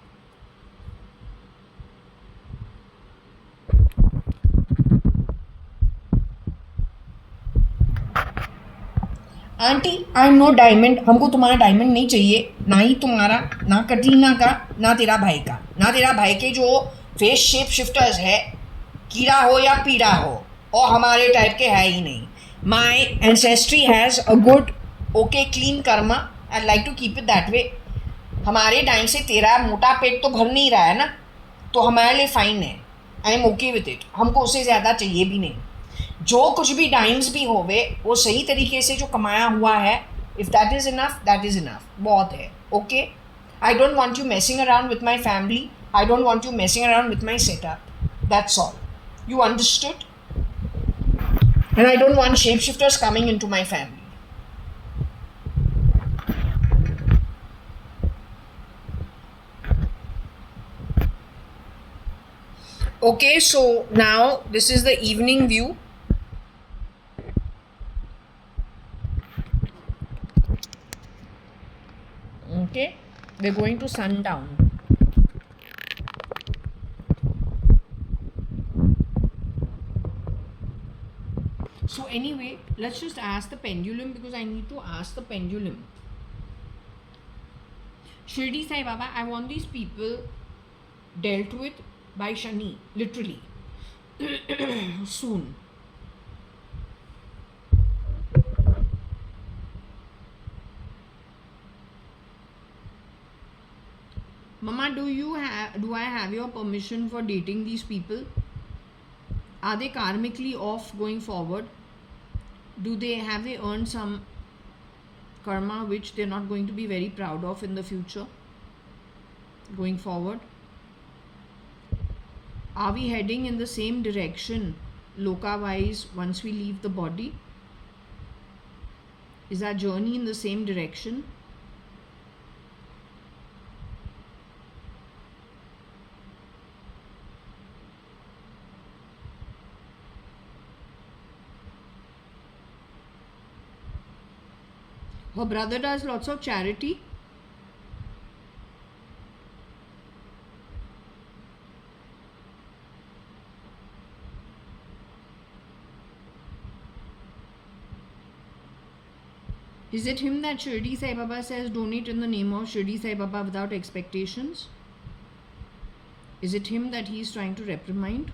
Aunty, I am no diamond. हमको तुम्हारा diamond नहीं चाहिए, ना ही तुम्हारा, ना कटरीना का, ना तेरा भाई का. ना तेरा भाई के जो फेस शेप शिफ्टर्स है, कीड़ा हो या पीड़ा हो, और हमारे टाइप के है ही नहीं. My ancestry has a good, okay, clean karma. I'd like to keep it that way. हमारे टाइम से तेरा मोटा पेट तो भर नहीं रहा है ना, तो हमारे लिए फाइन है. I am okay with it. हमको उससे ज़्यादा चाहिए भी नहीं. जो कुछ भी टाइम्स भी होवे, वो सही तरीके से जो कमाया हुआ है, if that is enough, that is enough. बहुत है. Okay, I don't want you messing around with my family. I don't want you messing around with my setup. That's all. You understood? And I don't want shapeshifters coming into my family. Okay, so now this is the evening view. Okay, we're going to sundown. So anyway, let's just ask the pendulum, because I need to ask the pendulum. Shirdi Sai Baba, I want these people dealt with by Shani, literally, soon. Mama, do I have your permission for dating these people? Are they karmically off going forward? Have they earned some karma which they're not going to be very proud of in the future going forward? Are we heading in the same direction loka wise once we leave the body? Is our journey in the same direction? Her brother does lots of charity. Is it him that Shirdi Sai Baba says donate in the name of Shirdi Sai Baba without expectations? Is it him that he is trying to reprimand?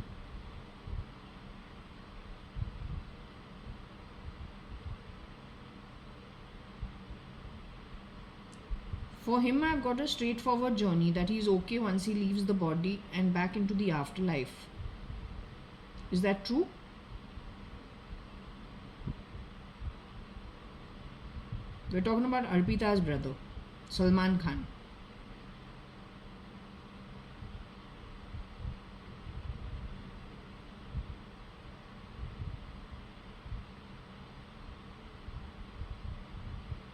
For him, I've got a straightforward journey that he's okay once he leaves the body and back into the afterlife. Is that true? We're talking about Arpita's brother, Salman Khan.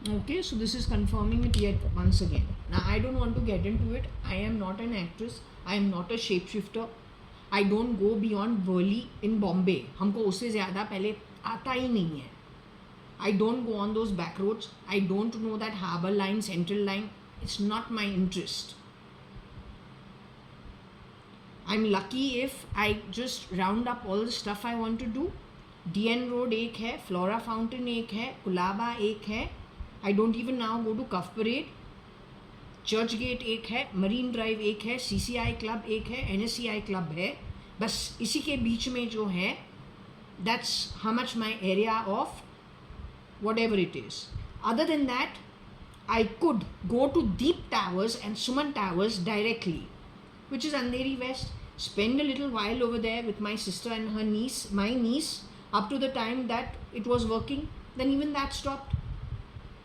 Okay, so this is confirming it yet once again. Now, I don't want to get into it. I am not an actress. I am not a shapeshifter. I don't go beyond Worli in Bombay. हमको उससे ज़्यादा पहले आता ही नहीं है. I don't go on those back roads. I don't know that harbour line, central line. It's not my interest. I'm lucky if I just round up all the stuff I want to do. DN Road एक है, Flora Fountain एक है, Kulaba एक है. I don't even now go to Cuff Parade. Church Gate एक है, Marine Drive एक है, CCI Club एक है, NSCI Club है. बस इसी के बीच में जो है, that's how much my area of whatever it is. Other than that, I could go to Deep Towers and Suman Towers directly, which is Andheri West, spend a little while over there with my sister and her niece, my niece, up to the time that it was working. Then even that stopped.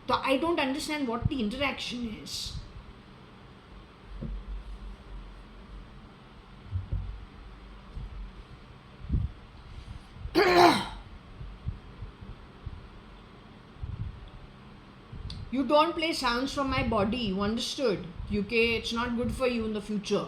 So I don't understand what the interaction is. You don't play sounds from my body, you understood? UK, it's not good for you in the future.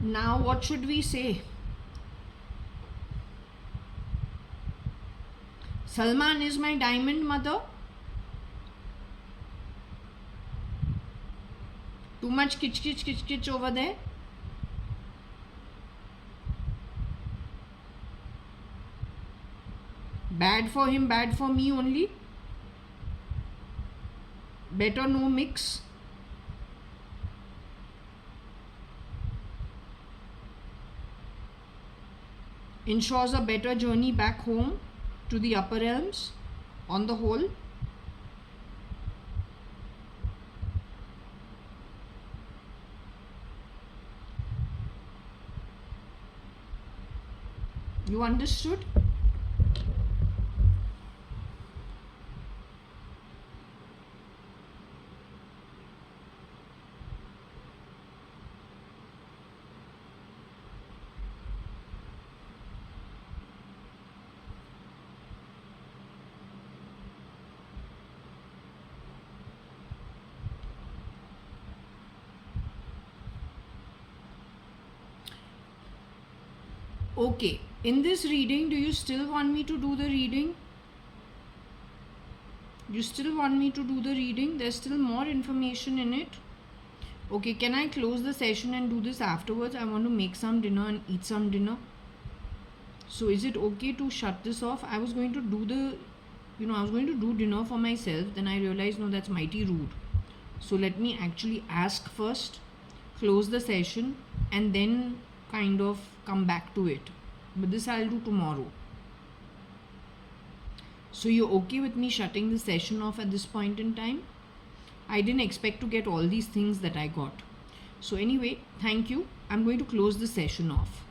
Now what should we say? Salman is my diamond mother. Too much kitch over there. Bad for him, bad for me only. Better no mix. Ensures a better journey back home to the upper realms on the whole. You understood? Okay, in this reading, do you still want me to do the reading? You still want me to do the reading? There's still more information in it. Okay, can I close the session and do this afterwards? I want to make some dinner and eat some dinner. So is it okay to shut this off? I was going to do I was going to do dinner for myself. Then I realized, no, that's mighty rude. So let me actually ask first, close the session, and then kind of come back to it. But this I'll do tomorrow. So you're okay with me shutting the session off at this point in time? I didn't expect to get all these things that I got. So anyway, thank you. I'm going to close the session off.